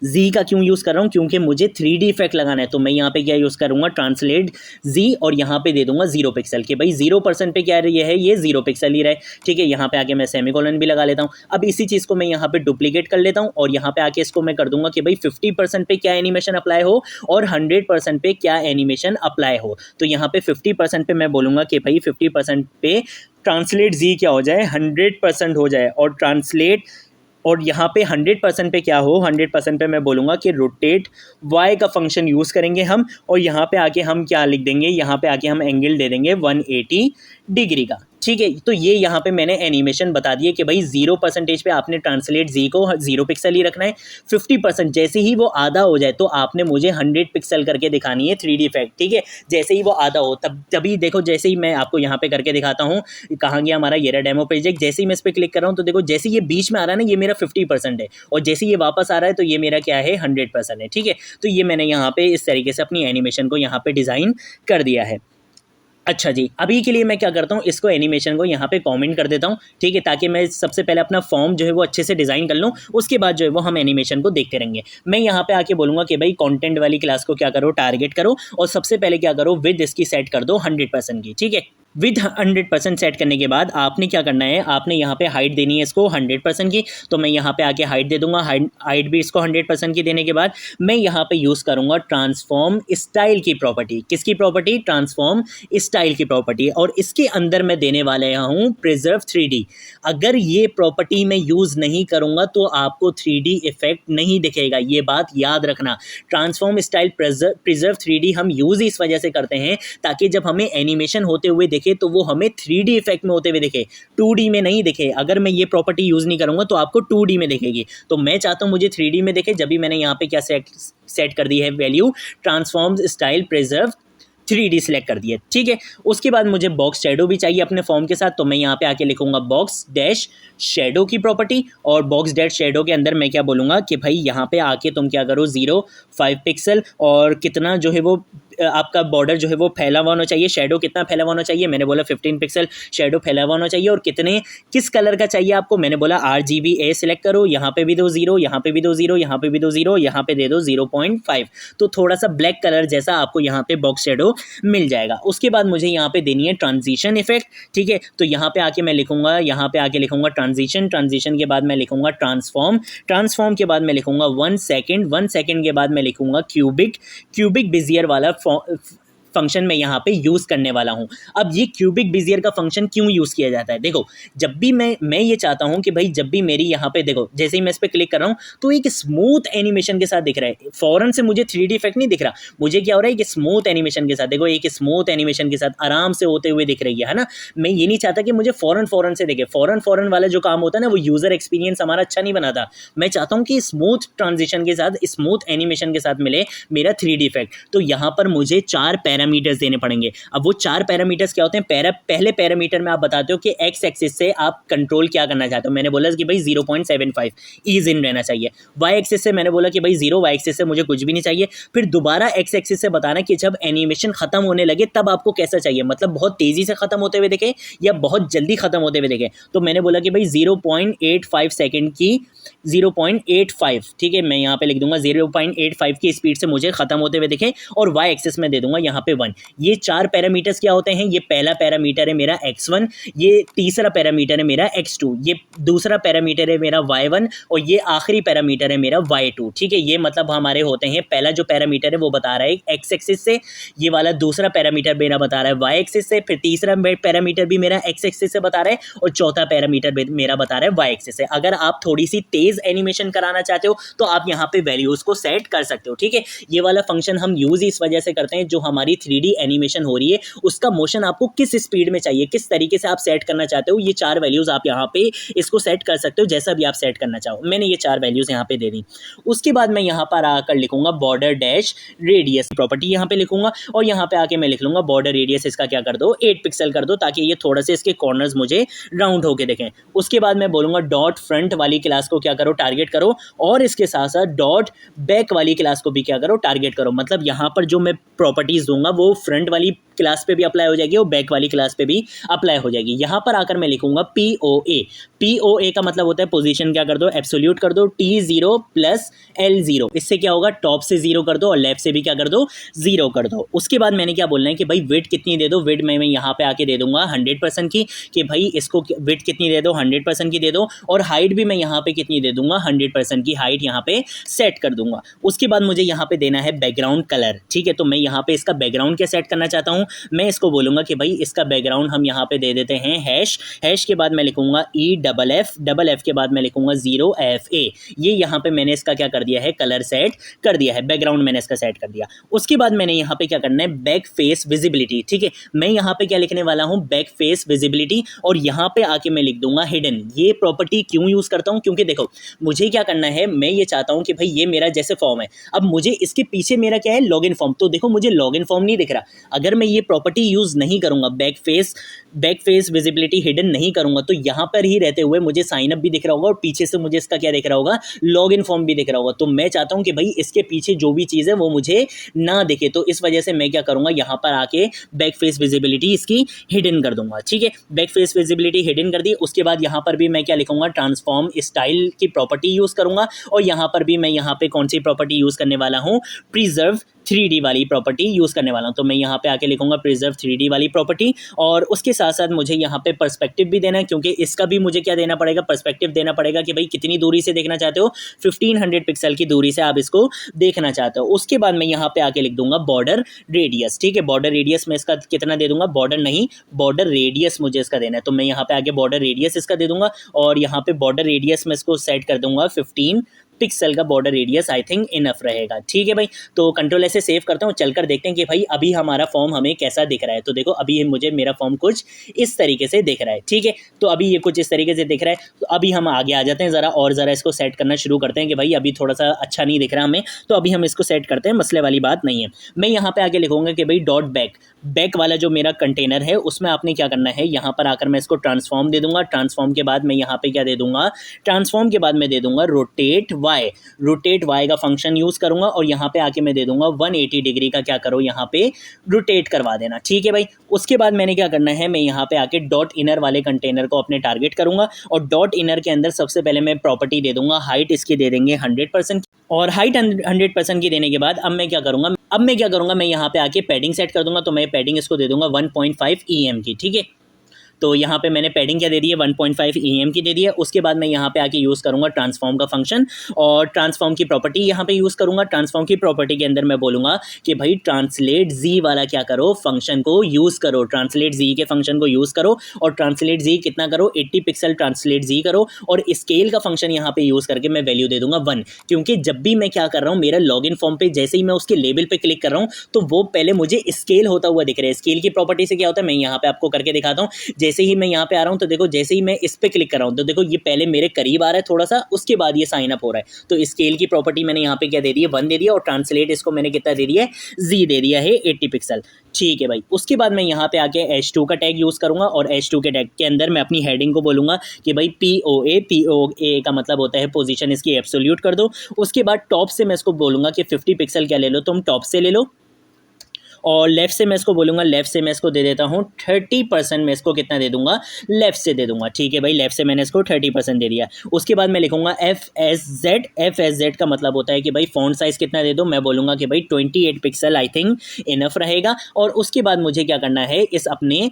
जी का क्यों यूज़ कर रहा हूँ, क्योंकि मुझे 3D इफेक्ट लगाना है। तो मैं यहाँ पे क्या यूज़ करूँगा, ट्रांसलेट जी, और यहाँ पे दे दूंगा 0 पिक्सल के। भाई 0% पे क्या है, ये 0 पिक्सल ही रहे, ठीक है। यहाँ पे आके मैं सेमीकोलन भी लगा लेता हूँ। अब इसी चीज़ को मैं यहाँ पे डुप्लीकेट कर लेता हूँ और यहाँ पे आके इसको मैं कर दूंगा कि भाई 50% पे क्या एनिमेशन अप्लाई हो और 100% पे क्या एनिमेशन अप्लाई हो। तो यहाँ पे 50% पे मैं बोलूँगा कि भाई 50% पे ट्रांसलेट जी क्या हो जाए, 100% हो जाए। और ट्रांसलेट, और यहाँ पे 100% पे क्या हो, 100% पे मैं बोलूँगा कि रोटेट वाई का फंक्शन यूज़ करेंगे हम। और यहाँ पे आके हम क्या लिख देंगे, यहाँ पे आके हम एंगल दे देंगे 180 डिग्री का, ठीक है। तो ये यहाँ पे मैंने एनिमेशन बता दिए कि भाई 0% पे आपने ट्रांसलेट जी को 0 पिक्सल ही रखना है। 50% जैसे ही वो आधा हो जाए तो आपने मुझे 100 पिक्सल करके दिखानी है 3D इफेक्ट, ठीक है। जैसे ही वो आधा हो तभी देखो, जैसे ही मैं आपको यहाँ पे करके दिखाता हूँ, कहाँ गया हमारा ये रहा डेमो प्रोजेक्ट। जैसे ही मैं इस पर क्लिक कर रहा हूँ तो देखो जैसे ये बीच में आ रहा है ना, ये मेरा 50% है, और जैसे ये वापस आ रहा है तो ये मेरा क्या है, 100% है, ठीक है। तो ये मैंने यहाँ पे इस तरीके से अपनी एनिमेशन को यहाँ पे डिज़ाइन कर दिया है। अच्छा जी, अभी के लिए मैं क्या करता हूँ, इसको एनिमेशन को यहाँ पे कमेंट कर देता हूँ, ठीक है, ताकि मैं सबसे पहले अपना फॉर्म जो है वो अच्छे से डिज़ाइन कर लूँ। उसके बाद जो है वो हम एनिमेशन को देखते रहेंगे। मैं यहाँ पे आके बोलूँगा कि भाई कंटेंट वाली क्लास को क्या करो, टारगेट करो, और सबसे पहले क्या करो, विद इसकी सेट कर दो 100% की, ठीक है। विद 100% सेट करने के बाद आपने क्या करना है, आपने यहाँ पे हाइट देनी है इसको 100% की। तो मैं यहाँ पे आके हाइट दे दूंगा, हाइट भी इसको 100% की देने के बाद मैं यहाँ पे यूज़ करूँगा ट्रांसफॉर्म स्टाइल की प्रॉपर्टी। किसकी प्रॉपर्टी? ट्रांसफॉर्म स्टाइल की प्रॉपर्टी। और इसके अंदर मैं देने वाले हूँ प्रिजर्व 3D। अगर ये प्रॉपर्टी मैं यूज़ नहीं करूँगा तो आपको 3D इफेक्ट नहीं दिखेगा, ये बात याद रखना। ट्रांसफॉर्म स्टाइल प्रिजर्व 3D हम यूज़ इस वजह से करते हैं ताकि जब हमें एनिमेशन होते हुए दिखे तो वो हमें 3D इफेक्ट में होते हुए दिखे, 2D में नहीं दिखे। अगर मैं ये प्रॉपर्टी यूज़ नहीं करूँगा तो आपको 2D में दिखेगी। तो मैं चाहता हूँ मुझे 3D में दिखे, जब भी मैंने यहाँ पे क्या सेट कर दी है value, transform style preserve 3D select कर दिया, ठीक है। उसके बाद मुझे बॉक्स शेडो भी चाहिए अपने फॉर्म के साथ। तो मैं यहाँ पे आके लिखूंगा बॉक्स डैश शेडो की प्रॉपर्टी। और बॉक्स डैश शेडो के अंदर मैं क्या बोलूँगा कि भाई यहाँ पे आके तुम क्या करो 0.5 पिक्सल और कितना जो है वो आपका बॉर्डर जो है वो फैला हुआ होना चाहिए। शेडो कितना फैला हुआ होना चाहिए? मैंने बोला 15 पिक्सल शेडो फैला हुआ होना चाहिए। और किस कलर का चाहिए आपको? मैंने बोला RGBA सिलेक्ट करो। यहाँ पे भी दो 0, यहाँ पे भी दो 0, यहाँ पे भी दो 0, यहाँ पे दे दो 0.5। तो थोड़ा सा ब्लैक कलर जैसा आपको यहाँ पे बॉक्स शेडो मिल जाएगा। उसके बाद मुझे यहाँ पे देनी है ट्रांजिशन इफेक्ट, ठीक है। तो यहाँ पे आके मैं लिखूंगा, यहाँ पे आके लिखूंगा ट्रांजिशन के बाद मैं लिखूंगा ट्रांसफॉर्म के बाद मैं लिखूंगा 1 सेकेंड के बाद मैं लिखूंगा क्यूबिक बेजियर वाला फंक्शन मैं यहाँ पे यूज़ करने वाला हूँ। अब ये क्यूबिक बेजियर का फंक्शन क्यों यूज़ किया जाता है? देखो, जब भी मैं ये चाहता हूँ कि भाई जब भी मेरी यहाँ पे देखो, जैसे ही मैं इस पर क्लिक कर रहा हूँ तो एक स्मूथ एनिमेशन के साथ दिख रहा है। फौरन से मुझे 3D इफेक्ट नहीं दिख रहा, मुझे क्या हो रहा है कि स्मूथ एनिमेशन के साथ, देखो एक स्मूथ एनिमेशन के साथ आराम से होते हुए दिख रही है ना। मैं ये नहीं चाहता कि मुझे फौरन से दिखे। फौरन वाला जो काम होता है ना वो यूज़र एक्सपीरियंस हमारा अच्छा नहीं बनाता। मैं चाहता हूँ कि स्मूथ ट्रांजिशन के साथ, स्मूथ एनिमेशन के साथ मिले मेरा 3D इफेक्ट। तो यहाँ पर मुझे 4 पैरामीटर्स देने पड़ेंगे। अब वो 4 पैरामीटर्स क्या होते हैं? पहले पैरामीटर में आप बताते हो कि एक्स एक्सिस से आप कंट्रोल क्या करना चाहते हो। मैंने बोला कि भाई 0.75 ईज इन रहना चाहिए। वाई एक्सिस से मैंने बोला कि भाई 0, वाई एक्सिस से मुझे कुछ भी नहीं चाहिए। फिर दोबारा एक्स एक्सिस से बताना कि जब एनिमेशन खत्म होने लगे तब आपको कैसा चाहिए, मतलब बहुत तेजी से खत्म होते हुए दिखे या बहुत जल्दी खत्म होते हुए दिखे। तो मैंने बोला कि भाई 0.85 सेकेंड की 0.85, ठीक है। मैं यहाँ पे लिख दूंगा 0.85 की स्पीड से मुझे खत्म होते हुए दिखे। और वाई एक्सिस में दे दूंगा यहाँ पे 1। ये 4 पैरामीटर्स क्या होते हैं? ये पहला पैरामीटर है मेरा x1, ये तीसरा पैरामीटर है मेरा x2, ये दूसरा पैरामीटर है मेरा y1 और ये आखिरी पैरामीटर है मेरा y2, ठीक है। ये मतलब हमारे होते हैं, पहला जो पैरामीटर है वो बता रहा है x एक्सिस से, ये वाला दूसरा पैरामीटर मेरा बता रहा है y एक्सिस से, फिर तीसरा पैरामीटर भी मेरा x एक्सिस से बता रहा है और चौथा पैरामीटर मेरा बता रहा है y एक्सिस से। अगर आप थोड़ी सी तेज एनिमेशन कराना चाहते हो तो आप यहाँ पे वैल्यूज को सेट कर सकते हो, ठीक है। ये वाला फंक्शन हम यूज इस वजह से करते हैं, जो हमारी 3D एनिमेशन हो रही है उसका मोशन आपको किस स्पीड में चाहिए, किस तरीके से आप सेट करना चाहते हो, ये 4 वैल्यूज आप यहाँ पे इसको सेट कर सकते हो जैसा भी आप सेट करना चाहो। मैंने ये 4 वैल्यूज यहाँ पे दे दी। उसके बाद मैं यहाँ पर आकर लिखूंगा बॉर्डर डैश रेडियस प्रॉपर्टी यहाँ पे लिखूंगा और यहाँ पे आके मैं लिख लूंगा बॉर्डर रेडियस इसका क्या कर दो 8 पिक्सल कर दो, ताकि ये थोड़ा से इसके कॉर्नर्स मुझे राउंड होके दिखें। उसके बाद मैं बोलूंगा डॉट फ्रंट वाली क्लास को क्या करो, टारगेट करो, और इसके साथ साथ डॉट बैक वाली क्लास को भी क्या करो, टारगेट करो। मतलब यहाँ पर जो मैं प्रॉपर्टीज दूंगा वो फ्रंट वाली क्लास पे भी अप्लाई हो जाएगी और बैक वाली क्लास पे भी अप्लाई हो जाएगी। यहाँ पर आकर मैं लिखूंगा POA का मतलब होता है पोजीशन क्या कर दो, एब्सोल्यूट कर दो, T0 + L0। इससे क्या होगा, टॉप से 0 कर दो और लेफ्ट से भी क्या कर दो, 0 कर दो। उसके बाद मैंने क्या बोलना है कि भाई विड्थ कितनी दे दो, विड्थ मैं यहाँ पे आके दे दूंगा 100% की, कि भाई इसको विड्थ कितनी दे दो, 100% की दे दो। और हाइट भी मैं यहाँ पे कितनी दे दूंगा, 100% की हाइट यहाँ पे सेट कर दूंगा। उसके बाद मुझे यहाँ पे देना है बैकग्राउंड कलर, ठीक है। तो मैं यहाँ पे इसका बैकग्राउंड क्या सेट करना चाहता हूँ, मैं इसको बोलूंगा कि भाई इसका बैकग्राउंड हम यहाँ पे दे देते हैं हैश के बाद मैं लिखूंगा EFF के बाद मैं लिखूंगा 0FA। ये यहाँ पे मैंने इसका क्या कर दिया है, कलर सेट कर दिया है, बैकग्राउंड मैंने इसका सेट कर दिया। उसके बाद मैंने यहाँ पे क्या करना है, बैक फेस विजिबिलिटी, ठीक है। मैं यहाँ पे क्या लिखने वाला हूँ, बैक फेस विजिबिलिटी, और यहाँ पे आके मैं लिख दूंगा हिडन। ये प्रॉपर्टी क्यों यूज करता हूँ, क्योंकि देखो मुझे क्या करना है, मैं ये चाहता हूँ कि भाई ये मेरा जैसे फॉर्म है, अब मुझे इसके पीछे मेरा क्या है, लॉगिन फॉर्म। तो देखो मुझे लॉगिन फॉर्म नहीं दिख रहा, अगर मैं ये प्रॉपर्टी यूज नहीं करूंगा, बैक फेस विजिबिलिटी हिडन नहीं करूंगा, तो यहाँ पर ही रहते हुए मुझे साइन अप भी दिख रहा होगा और पीछे से मुझे इसका क्या दिख रहा होगा, लॉगिन फॉर्म भी दिख रहा होगा। तो मैं चाहता हूं कि भाई इसके पीछे जो भी चीज़ है वो मुझे ना दिखे, तो इस वजह से मैं क्या करूंगा, यहाँ पर आके बैक फेस विजिबिलिटी इसकी हिडन कर दूंगा, ठीक है। बैक फेस विजिबिलिटी हिडन कर दी। उसके बाद यहाँ पर भी मैं क्या लिखूंगा, ट्रांसफॉर्म स्टाइल की प्रॉपर्टी यूज करूंगा, और यहाँ पर भी मैं यहाँ पे कौन सी प्रॉपर्टी यूज करने वाला हूँ, प्रिजर्व 3D वाली प्रॉपर्टी यूज करने करने वाला हूँ। तो मैं यहाँ पे आके लिखूंगा प्रिजर्व 3D वाली प्रॉपर्टी, और उसके साथ साथ मुझे यहाँ पे पर्सपेक्टिव भी देना है, क्योंकि इसका भी मुझे क्या देना पड़ेगा, पर्सपेक्टिव देना पड़ेगा कि भाई कितनी दूरी से देखना चाहते हो, 1500 पिक्सल की दूरी से आप इसको देखना चाहते हो। उसके बाद मैं यहाँ पे आके लिख दूंगा बॉर्डर रेडियस। ठीक है, बॉर्डर रेडियस में इसका कितना दे दूंगा, बॉर्डर नहीं बॉर्डर रेडियस मुझे इसका देना है। तो मैं यहाँ पे आगे बॉर्डर रेडियस इसका दे दूंगा, और यहाँ पे बॉर्डर रेडियस में इसको सेट कर दूंगा 15 पिक्सल का border radius, I think enough रहेगा। ठीक है भाई, तो कंट्रोल ऐसे सेव करता हूँ, चलकर देखते हैं कि भाई अभी हमारा फॉर्म हमें कैसा दिख रहा है। तो देखो अभी मुझे मेरा फॉर्म कुछ इस तरीके से दिख रहा है। ठीक है, तो अभी ये कुछ इस तरीके से दिख रहा है। तो अभी हम आगे आ जाते हैं ज़रा, और ज़रा इसको सेट करना शुरू करते हैं कि भाई अभी थोड़ा सा अच्छा नहीं दिख रहा हमें, तो अभी हम इसको सेट करते हैं, मसले वाली बात नहीं है। मैं यहाँ पे आगे लिखूंगा कि भाई डॉट बैक वाला जो मेरा कंटेनर है उसमें आपने क्या करना है, यहाँ पर आकर मैं इसको ट्रांसफॉर्म दे दूंगा। ट्रांसफॉर्म के बाद मैं यहाँ पे क्या दे दूंगा, ट्रांसफॉर्म के बाद मैं दे दूंगा रोटेट वाई का फंक्शन यूज करूंगा, और यहाँ पे आके मैं दे दूंगा 180 डिग्री का क्या करो, यहाँ पे रोटेट करवा देना। ठीक है भाई, उसके बाद मैंने क्या करना है, मैं यहाँ पे आके डॉट इनर वाले कंटेनर को अपने टारगेट करूंगा, और डॉट इनर के अंदर सबसे पहले मैं प्रॉपर्टी दे दूंगा, हाइट इसकी दे देंगे 100%, और हाइट 100% की देने के बाद अब मैं क्या करूंगा, मैं यहाँ पे आके पैडिंग सेट कर दूंगा। तो मैं पैडिंग इसको दे दूंगा 1.5 EM की। ठीक है, तो यहाँ पे मैंने पैडिंग क्या दे दी है, 1.5 EM की दे दी है। उसके बाद मैं यहाँ पे आके यूज़ करूँगा ट्रांसफॉर्म का फंक्शन, और ट्रांसफॉर्म की प्रॉपर्टी यहाँ पे यूज़ करूँगा। ट्रांसफॉर्म की प्रॉपर्टी के अंदर मैं बोलूँगा कि भाई ट्रांसलेट जी वाला क्या करो, फंक्शन को यूज़ करो, ट्रांसलेट जी के फंक्शन को यूज़ करो, और ट्रांसलेट जी कितना करो, 80 पिक्सल ट्रांसलेट जी करो, और स्केल का फंक्शन यहाँ पे यूज़ करके मैं वैल्यू दे दूंगा 1, क्योंकि जब भी मैं क्या कर रहा हूँ, मेरा लॉगिन फॉर्म पे जैसे ही मैं उसके लेबल पे क्लिक कर रहा हूँ तो वो पहले मुझे स्केल होता हुआ दिख रहा है। स्केल की प्रॉपर्टी से क्या होता है, मैं यहाँ पे आपको करके दिखाता हूँ। जैसे ही मैं यहाँ पे आ रहा हूँ, तो देखो जैसे ही मैं इस पे क्लिक कर रहा हूँ तो देखो ये पहले मेरे करीब आ रहा है थोड़ा सा, उसके बाद ये साइन अप हो रहा है। तो स्केल की प्रॉपर्टी मैंने यहाँ पे क्या दे दी है, 1 दे दिया, और ट्रांसलेट इसको मैंने कितना दे दिया है, जी दे दिया है 80 पिक्सल। ठीक है भाई, उसके बाद मैं यहाँ पे आके H2 का टैग यूज़ करूँगा, और H2 के टैग के अंदर मैं अपनी हेडिंग को बोलूँगा कि भाई POA का मतलब होता है पोजीशन इसकी एब्सोल्यूट कर दो। उसके बाद टॉप से मैं इसको बोलूँगा कि 50 पिक्सल क्या ले लो, तुम टॉप से ले लो, और लेफ्ट से मैं इसको बोलूँगा, लेफ्ट से मैं इसको दे देता हूँ 30%, मैं इसको कितना दे दूंगा, लेफ्ट से दे दूंगा। ठीक है भाई, लेफ्ट से मैंने इसको 30% दे दिया। उसके बाद मैं लिखूंगा FSZ का मतलब होता है कि भाई फॉन्ट साइज़ कितना दे दो, मैं बोलूँगा कि भाई 28 पिक्सल आई थिंक इनफ रहेगा। और उसके बाद मुझे क्या करना है, इस अपने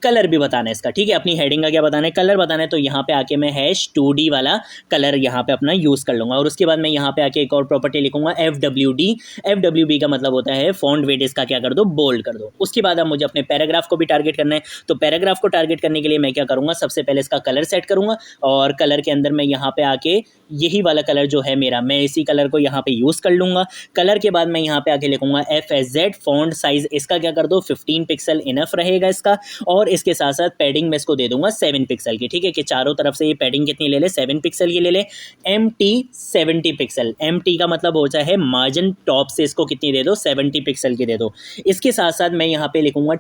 कलर भी बताना है इसका। ठीक है, अपनी हेडिंग का क्या बताना है, कलर बताना है। तो यहाँ पे आके मैं #2D वाला कलर यहाँ पे अपना यूज़ कर लूँगा, और उसके बाद मैं यहाँ पे आके एक और प्रॉपर्टी लिखूंगा FWB का मतलब होता है फॉन्ट वेट इसका क्या कर दो, बोल्ड कर दो। उसके बाद अब मुझे अपने पैराग्राफ को भी टारगेट करना है। तो पैराग्राफ को टारगेट करने के लिए मैं क्या करूँगा, सबसे पहले इसका कलर सेट करूँगा, और कलर के अंदर मैं यहाँ पे आके यही वाला कलर जो है मेरा, मैं इसी कलर को यहाँ पे यूज़ कर लूँगा। कलर के बाद मैं यहाँ पे आके लिखूँगा FSZ, फॉन्ट साइज़ इसका क्या कर दो, 15 पिक्सल इनफ रहेगा इसका। और इसके साथ साथ पैडिंग में इसको दे दूंगा 7 पिक्सल की। ठीक है, कि चारों तरफ से ये पैडिंग कितनी ले ले, 7 पिक्सल की ले ले। MT 70 पिक्सल, MT का मतलब होता है मार्जिन, टॉप से इसको कितनी दे दो, 70 पिक्सल की दे दो। इसके साथ साथ मैं यहाँ पे लिखूंगा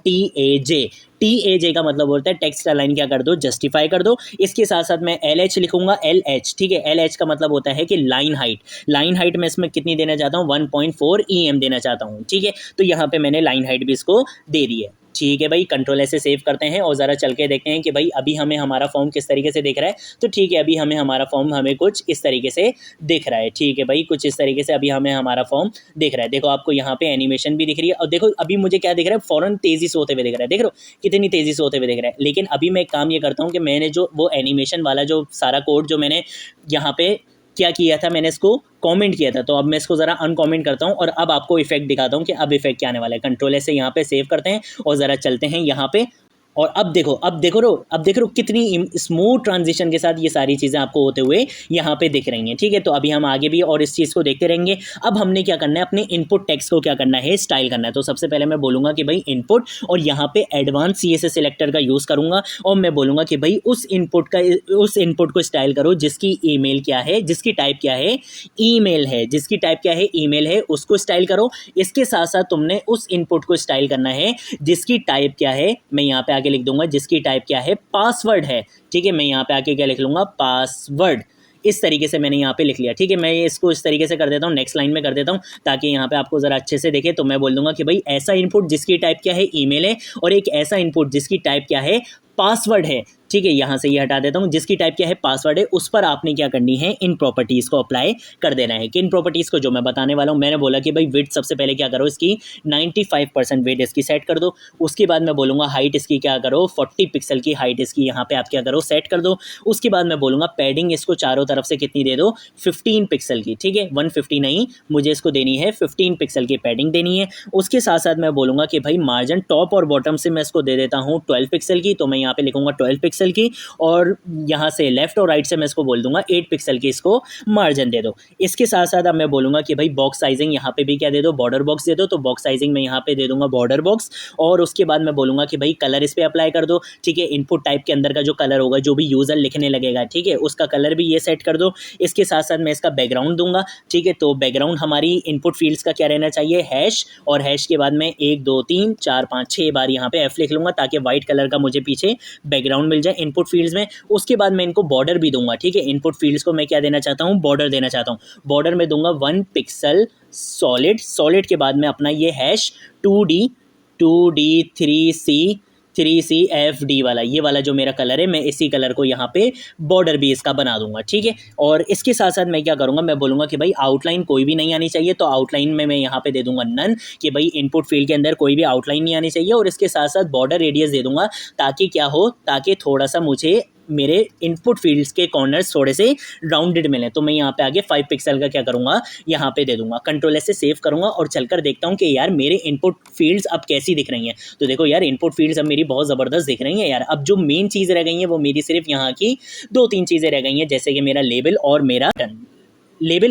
TAJ का मतलब होता है टेक्स्ट अलाइन क्या कर दो, जस्टिफाई कर दो। इसके साथ साथ मैं LH लिखूंगा, LH। ठीक है, LH का मतलब होता है कि लाइन हाइट में इसमें कितनी देना चाहता हूँ, 1.4 EM देना चाहता हूँ। ठीक है, तो यहाँ पे मैंने लाइन हाइट भी इसको दे दी है। ठीक है भाई, कंट्रोल ऐसे सेव करते हैं, और ज़रा चल के देखते हैं कि भाई अभी हमें हमारा फॉर्म किस तरीके से दिख रहा है। तो ठीक है, अभी हमें हमारा फॉर्म हमें कुछ इस तरीके से दिख रहा है। ठीक है भाई, कुछ इस तरीके से अभी हमें हमारा फॉर्म दिख रहा है। देखो आपको यहाँ पे एनिमेशन भी दिख रही है, और देखो अभी मुझे क्या दिख रहा है, फ़ौरन तेज़ी से होते हुए दिख रहा है। देख रहे हो कितनी तेज़ी से होते हुए दिख रहा है। लेकिन अभी मैं एक काम ये करता हूँ कि मैंने जो वो एनिमेशन वाला जो सारा कोड जो मैंने यहाँ पे क्या किया था, मैंने इसको कमेंट किया था। तो अब मैं इसको ज़रा अनकमेंट करता हूँ, और अब आपको इफेक्ट दिखाता हूँ कि अब इफेक्ट क्या आने वाला है। कंट्रोल ऐसे यहाँ पे सेव करते हैं, और ज़रा चलते हैं यहाँ पे, और अब देख रहे हो कितनी स्मूथ ट्रांजिशन के साथ ये सारी चीज़ें आपको होते हुए यहाँ पे दिख रही हैं। ठीक है, तो अभी हम आगे भी और इस चीज़ को देखते रहेंगे। अब हमने क्या करना है, अपने इनपुट टेक्स्ट को क्या करना है, स्टाइल करना है। तो सबसे पहले मैं बोलूँगा कि भाई इनपुट, और यहाँ पे एडवांस CSS सिलेक्टर का यूज़ करूँगा, और मैं बोलूँगा कि भाई उस इनपुट को स्टाइल करो जिसकी ईमेल क्या है, जिसकी टाइप क्या है, ईमेल है, जिसकी टाइप क्या है, ईमेल है, उसको स्टाइल करो। इसके साथ साथ तुमने उस इनपुट को स्टाइल करना है जिसकी टाइप क्या है, मैं यहाँ पे आगे लिख दूंगा जिसकी टाइप क्या है, पासवर्ड है। ठीक है, मैं यहाँ पे आके क्या लिख लूंगा, पासवर्ड। इस तरीके से मैंने यहाँ पे लिख लिया। ठीक है, मैं इसको इस तरीके से कर देता हूँ, नेक्स्ट लाइन में कर देता हूँ, ताकि यहाँ पे आपको ज़रा अच्छे से देखे। तो मैं बोल दूंगा कि भाई ऐसा इनपुट जिसकी टाइप क्या है, ईमेल है, और एक ऐसा इनपुट जिसकी टाइप क्या है, पासवर्ड है, ठीक है, यहाँ से ये हटा देता हूँ, जिसकी टाइप क्या है पासवर्ड है, उस पर आपने क्या करनी है, इन प्रॉपर्टीज़ को अप्लाई कर देना है। कि इन प्रॉपर्टीज़ को जो मैं बताने वाला हूँ, मैंने बोला कि भाई विड्थ सबसे पहले क्या करो, इसकी 95% विड्थ इसकी सेट कर दो। उसके बाद मैं बोलूँगा हाइट इसकी क्या करो, 40 पिक्सल की हाइट इसकी यहाँ पे आप क्या करो, सेट कर दो। उसके बाद मैं बोलूँगा पैडिंग इसको चारों तरफ से कितनी दे दो, 15 पिक्सल की, ठीक है, 150 नहीं, मुझे इसको देनी है 15 पिक्सल की पैडिंग देनी है। उसके साथ साथ मैं बोलूँगा कि भाई मार्जिन टॉप और बॉटम से मैं इसको दे देता हूँ 12 पिक्सल की, तो मैं यहाँ पे लिखूँगा 12 पिक्सल की, और यहाँ से लेफ्ट और राइट से मैं इसको बोल दूंगा 8 पिक्सल की इसको मार्जिन दे दो। इसके साथ साथ अब मैं बोलूँगा कि भाई बॉक्स साइजिंग यहाँ पे भी क्या दे दो, बॉर्डर बॉक्स दे दो, तो बॉक्स साइजिंग में यहाँ पे दे दूंगा बॉर्डर बॉक्स। और उसके बाद मैं बोलूँगा कि भाई कलर इस पर अप्लाई कर दो, ठीक है, इनपुट टाइप के अंदर का जो कलर होगा, जो भी यूज़र लिखने लगेगा, ठीक है, उसका कलर भी ये सेट कर दो। इसके साथ साथ मैं इसका बैकग्राउंड दूंगा, ठीक है, तो बैकग्राउंड हमारी इनपुट फील्ड्स का क्या रहना चाहिए, हैश, और हैश के बाद में 1 2 3 4 5 6 बार यहाँ पे एफ लिख लूँगा, ताकि व्हाइट कलर का मुझे पीछे बैकग्राउंड मिल जाए इनपुट फील्ड्स में। उसके बाद मैं इनको बॉर्डर भी दूंगा, ठीक है, इनपुट फील्ड्स को मैं क्या देना चाहता हूँ, बॉर्डर देना चाहता हूँ। बॉर्डर में दूंगा 1 पिक्सल सॉलिड, सॉलिड के बाद में अपना ये हैश 2D 3CFD वाला, ये वाला जो मेरा कलर है, मैं इसी कलर को यहाँ पे बॉर्डर भी इसका बना दूंगा, ठीक है। और इसके साथ साथ मैं क्या करूँगा, मैं बोलूँगा कि भाई आउटलाइन कोई भी नहीं आनी चाहिए, तो आउटलाइन में मैं यहाँ पे दे दूंगा नन, कि भाई इनपुट फील्ड के अंदर कोई भी आउटलाइन नहीं आनी चाहिए। और इसके साथ साथ बॉर्डर रेडियस दे दूंगा, ताकि क्या हो, ताकि थोड़ा सा मुझे मेरे इनपुट फील्ड्स के कॉर्नर्स थोड़े से राउंडेड मिले। तो मैं यहाँ पे आगे 5 पिक्सल का क्या करूँगा, यहाँ पे दे दूंगा। कंट्रोल एस से सेव करूँगा और चलकर देखता हूँ कि यार मेरे इनपुट फील्ड्स अब कैसी दिख रही हैं। तो देखो यार इनपुट फील्ड्स अब मेरी बहुत ज़बरदस्त दिख रही हैं यार। अब जो मेन चीज़ रह गई हैं वो मेरी सिर्फ यहाँ की 2-3 चीज़ें रह गई हैं, जैसे कि मेरा लेबल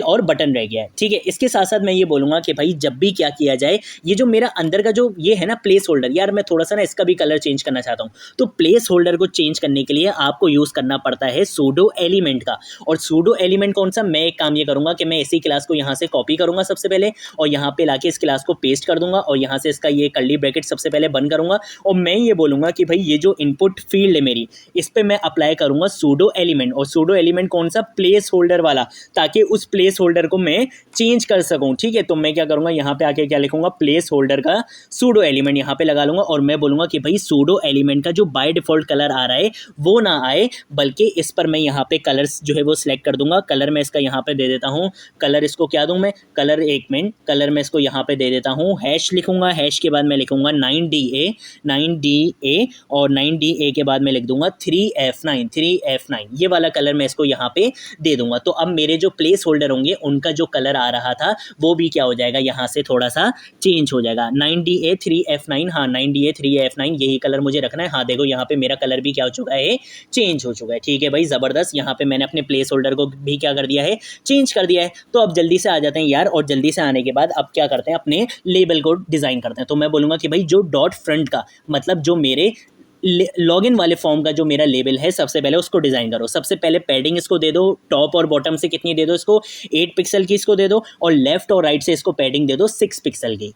और बटन रह गया है, ठीक है। इसके साथ साथ मैं ये बोलूँगा कि भाई जब भी क्या किया जाए, ये जो मेरा अंदर का जो ये है ना प्लेस होल्डर, यार मैं थोड़ा सा ना इसका भी कलर चेंज करना चाहता हूँ। तो प्लेस होल्डर को चेंज करने के लिए आपको यूज़ करना पड़ता है सूडो एलिमेंट का। और सूडो एलिमेंट कौन सा, मैं एक काम ये करूँगा कि मैं इसी क्लास को यहाँ से कॉपी करूँगा सबसे पहले, और यहाँ पे लाके इस क्लास को पेस्ट कर दूंगा, और यहाँ से इसका ये कर्ली ब्रैकेट सबसे पहले बंद करूँगा। और मैं ये बोलूँगा कि भाई ये जो इनपुट फील्ड है मेरी, इस पर मैं अप्लाई करूँगा सूडो एलिमेंट। और सूडो एलिमेंट कौन सा, प्लेस होल्डर वाला, ताकि उस प्लेस होल्डर को मैं चेंज कर सकूं, ठीक है। तो मैं क्या करूंगा, यहाँ पे आके क्या लिखूंगा, प्लेस होल्डर का सूडो एलिमेंट यहाँ पे लगा लूंगा। और मैं बोलूंगा कि भाई सूडो एलिमेंट का जो बाय डिफॉल्ट कलर आ रहा है वो ना आए, बल्कि इस पर मैं यहाँ पे कलर्स जो है वो सिलेक्ट कर दूंगा। कलर मैं इसका यहाँ पे दे देता हूँ, कलर इसको क्या दूं मैं, कलर एक मिनट, कलर मैं इसको यहाँ पे दे देता हूँ, हैश लिखूंगा, हैश के बाद मैं लिखूंगा 9DA और 9DA के बाद मैं लिख दूंगा 3F9 ये वाला कलर मैं इसको यहाँ पे दे दूंगा। तो अब मेरे जो प्लेस होल्डर होंगे उनका जो कलर आ रहा था वो भी क्या हो जाएगा, यहाँ से थोड़ा सा चेंज हो जाएगा। 9DA 3F9, हाँ 9DA 3F9 यही कलर मुझे रखना है। हाँ देखो यहाँ पे मेरा कलर भी क्या हो चुका है, चेंज हो चुका है, ठीक है भाई ज़बरदस्त। यहाँ पे मैंने अपने प्लेस होल्डर को भी क्या कर दिया है, चेंज कर दिया है। तो अब जल्दी से आ जाते हैं यार, और जल्दी से आने के बाद अब क्या करते हैं, अपने लेबल को डिज़ाइन करते हैं। तो मैं बोलूँगा कि भाई जो डॉट फ्रंट का मतलब जो मेरे लॉगिन वाले फॉर्म का जो मेरा लेबल है, सबसे पहले उसको डिज़ाइन करो। सबसे पहले पैडिंग इसको दे दो, टॉप और बॉटम से कितनी दे दो, इसको 8 पिक्सल की इसको दे दो, और लेफ्ट और राइट से इसको पैडिंग दे दो 6 पिक्सल की,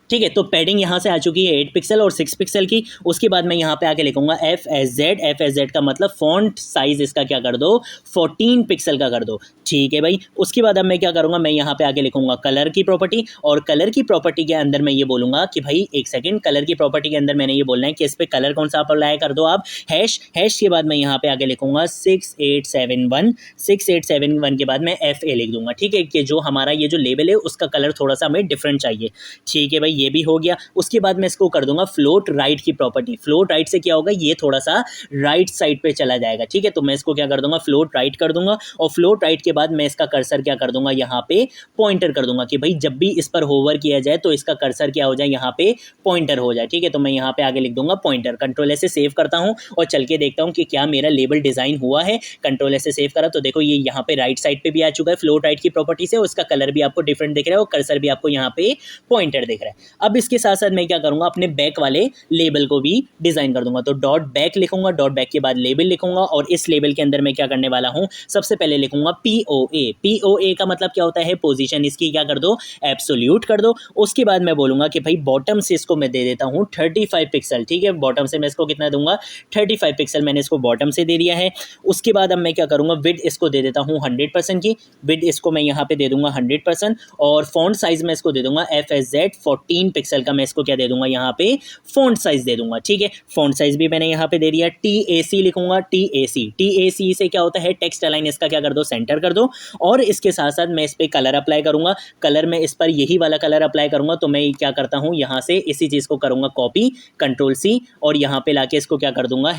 ठीक है। तो पैडिंग यहाँ से आ चुकी है 8 पिक्सल और 6 पिक्सल की। उसके बाद मैं यहाँ पे आके लिखूंगा FSZ का मतलब फॉन्ट साइज इसका क्या कर दो, 14 पिक्सल का कर दो, ठीक है भाई। उसके बाद अब मैं क्या करूँगा, मैं यहाँ पे आके लिखूंगा कलर की प्रॉपर्टी, और कलर की प्रॉपर्टी के अंदर मैं ये बोलूँगा कि भाई एक सेकेंड, कलर की प्रॉपर्टी के अंदर मैंने ये बोलना है कि इस पर कलर कौन सा अप्लाई कर दो आप, हैश के बाद मैं यहाँ पे आके लिखूंगा 6871 के बाद मैं FA लिख दूंगा, ठीक है, कि जो हमारा ये जो लेबल है उसका कलर थोड़ा सा हमें डिफरेंट चाहिए, ठीक है भाई, ये भी हो गया। उसके बाद मैं इसको कर दूंगा फ्लोट राइट की प्रॉपर्टी। फ्लोट राइट से क्या होगा, ये थोड़ा सा राइट साइड पे चला जाएगा, ठीक है। तो मैं इसको क्या कर दूंगा, फ्लोट राइट कर दूंगा। और फ्लोट राइट के बाद मैं इसका कर्सर क्या कर दूंगा, यहाँ पे पॉइंटर कर दूंगा, कि भाई जब भी इस पर होवर किया जाए तो इसका कर्सर क्या हो जाए, यहाँ पे पॉइंटर हो जाए, ठीक है। तो मैं यहाँ पे आगे लिख दूंगा पॉइंटर। कंट्रोल एस से सेव करता हूँ और चल के देखता हूँ कि क्या मेरा लेबल डिजाइन हुआ है। कंट्रोल एस से सेव करा तो देखो ये यहाँ पे राइट साइड पे भी आ चुका है फ्लोट राइट की प्रॉपर्टी से, उसका कलर भी आपको डिफरेंट दिख रहा है और कर्सर भी आपको यहाँ पे पॉइंटर दिख रहा है। अब इसके साथ साथ मैं क्या करूंगा, अपने बैक वाले लेबल को भी डिजाइन कर दूंगा। तो डॉट बैक लिखूंगा, डॉट बैक के बाद लेबल लिखूंगा, और इस लेबल के अंदर मैं क्या करने वाला हूं, सबसे पहले लिखूंगा POA का मतलब क्या होता है, पोजीशन इसकी क्या कर दो, एब्सोल्यूट कर दो। उसके बाद मैं बोलूंगा कि भाई बॉटम से इसको मैं दे देता हूं 35 पिक्सल, ठीक है। बॉटम से मैं इसको कितना दूंगा, 35 पिक्सल मैंने इसको बॉटम से दे दिया है। उसके बाद अब मैं क्या करूंगा, विड्थ इसको दे देता हूं 100% की, विड्थ इसको मैं यहाँ पे दे दूंगा 100%, और फॉन्ट साइज में इसको दे दूंगा FSZ 16 पिक्सल का मैं इसको क्या दे दूंगा यहाँ पे फॉन्ट साइज दे दूंगा। ठीक है, फॉन्ट साइज भी मैंने यहाँ पे दे दिया। TAC लिखूंगा, TAC से क्या होता है, टेक्स्ट अलाइन, इसका क्या कर दो, सेंटर कर दो। और इसके साथ साथ मैं इस पर कलर अप्लाई करूंगा। कलर में इस पर यही वाला कलर अप्लाई करूंगा। तो मैं क्या करता हूँ, यहाँ से इसी चीज़ को करूंगा कॉपी, Ctrl+C, और यहाँ पे लाके इसको क्या कर दूंगा,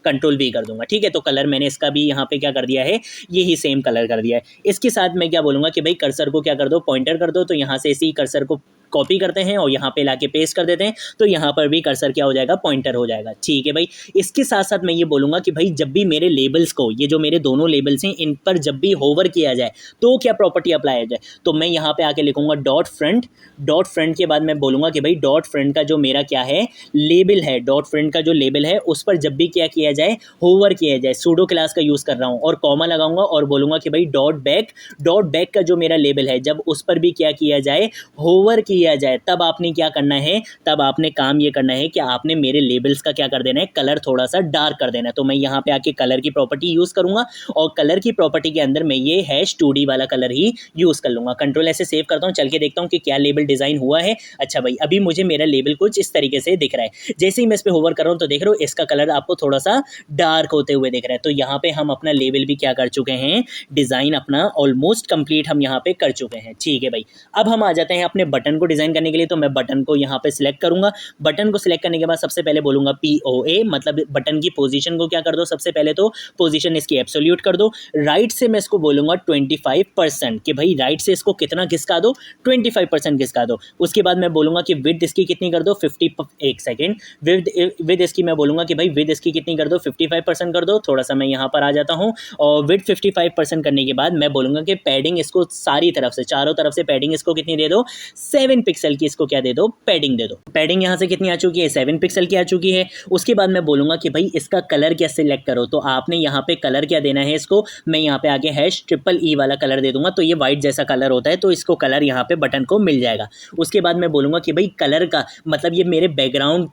Ctrl+V कर दूंगा। ठीक है, तो कलर मैंने इसका भी यहाँ पे क्या कर दिया है, यही सेम कलर कर दिया है। इसके साथ मैं क्या बोलूँगा कि भाई कर्सर को क्या कर दो, पॉइंटर कर दो। तो यहाँ से इसी कर्सर को कॉपी करते हैं और यहाँ पे लाके पेस्ट कर देते हैं। तो यहाँ पर भी कर्सर क्या हो जाएगा, पॉइंटर हो जाएगा। ठीक है भाई, इसके साथ साथ मैं ये बोलूँगा कि भाई जब भी मेरे लेबल्स को, ये जो मेरे दोनों लेबल्स हैं, इन पर जब भी होवर किया जाए तो क्या प्रॉपर्टी अप्लाई हो जाए, तो मैं यहाँ पे आके लिखूंगा डॉट फ्रंट। डॉट फ्रंट के बाद मैं बोलूँगा कि भाई डॉट फ्रंट का जो मेरा क्या है, लेबल है, डॉट फ्रंट का जो लेबल है उस पर जब भी क्या किया जाए, होवर किया जाए, सूडो क्लास का यूज़ कर रहा हूँ और कॉमा लगाऊंगा और बोलूँगा कि भाई डॉट बैक का जो मेरा लेबल है, जब उस पर भी क्या किया जाए, होवर किया जाए, तब आपने क्या करना है, तब आपने काम ये करना है कि आपने मेरे लेबल्स का क्या कर देना है, कलर थोड़ा सा डार्क कर देना है। तो मैं यहाँ पे आके कलर की प्रॉपर्टी यूज़ करूँगा और कलर की प्रॉपर्टी के अंदर मैं ये #2D वाला कलर ही यूज़ कर लूँगा। Ctrl+S से सेव करता हूँ, चल के देखता हूँ कि क्या लेबल डिज़ाइन हुआ है। अच्छा भाई, अभी मुझे मेरा लेबल कुछ इस तरीके से दिख रहा है। जैसे ही मैं इस पर होवर कर रहा हूँ तो देख रहे हो इसका कलर आपको थोड़ा सा डार्क होते हुए दिख रहा है। तो यहाँ पे हम अपना लेबल भी क्या कर चुके हैं, डिज़ाइन अपना ऑलमोस्ट कंप्लीट हम यहाँ पे कर चुके हैं। ठीक है भाई, अब हम आ जाते हैं अपने बटन को डिज़ाइन करने के लिए। तो मैं बटन को यहाँ पे सिलेक्ट करूँगा। बटन को सिलेक्ट करने के बाद सबसे पहले बोलूँगा POA, मतलब बटन की पोजीशन को क्या कर दो, सबसे पहले तो पोजीशन इसकी एब्सोल्यूट कर दो। राइट से मैं इसको बोलूँगा 25%, कि भाई राइट से इसको कितना घिसका दो, 25% घिसका दो। उसके बाद मैं बोलूँगा कि विड्थ इसकी कितनी कर दो, 1 सेकेंड, विड्थ इसकी मैं बोलूँगा कि भाई विड्थ इसकी कितनी कर दो, 55% कर दो। थोड़ा सा मैं यहाँ पर आ जाता हूँ और विड्थ 55% करने के बाद मैं बोलूँगा कि पैडिंग इसको सारी तरफ से, चारों तरफ से पैडिंग इसको कितनी दे दो, 7 पिक्सल की इसको क्या दे दो, पैडिंग दे दो। पैडिंग यहाँ से कितनी आ चुकी है, 7 पिक्सल की आ चुकी है। उसके बाद मैं बोलूँगा कि भाई इसका कलर क्या सिलेक्ट करो। तो आपने यहाँ पे कलर क्या देना है इसको, मैं यहाँ पे आगे #EE वाला कलर दे दूंगा। तो ये व्हाइट जैसा कलर होता है, तो इसको कलर यहाँ पे बटन को मिल जाएगा। उसके बाद मैं बोलूँगा कि भाई कलर का मतलब ये मेरे बैकग्राउंड,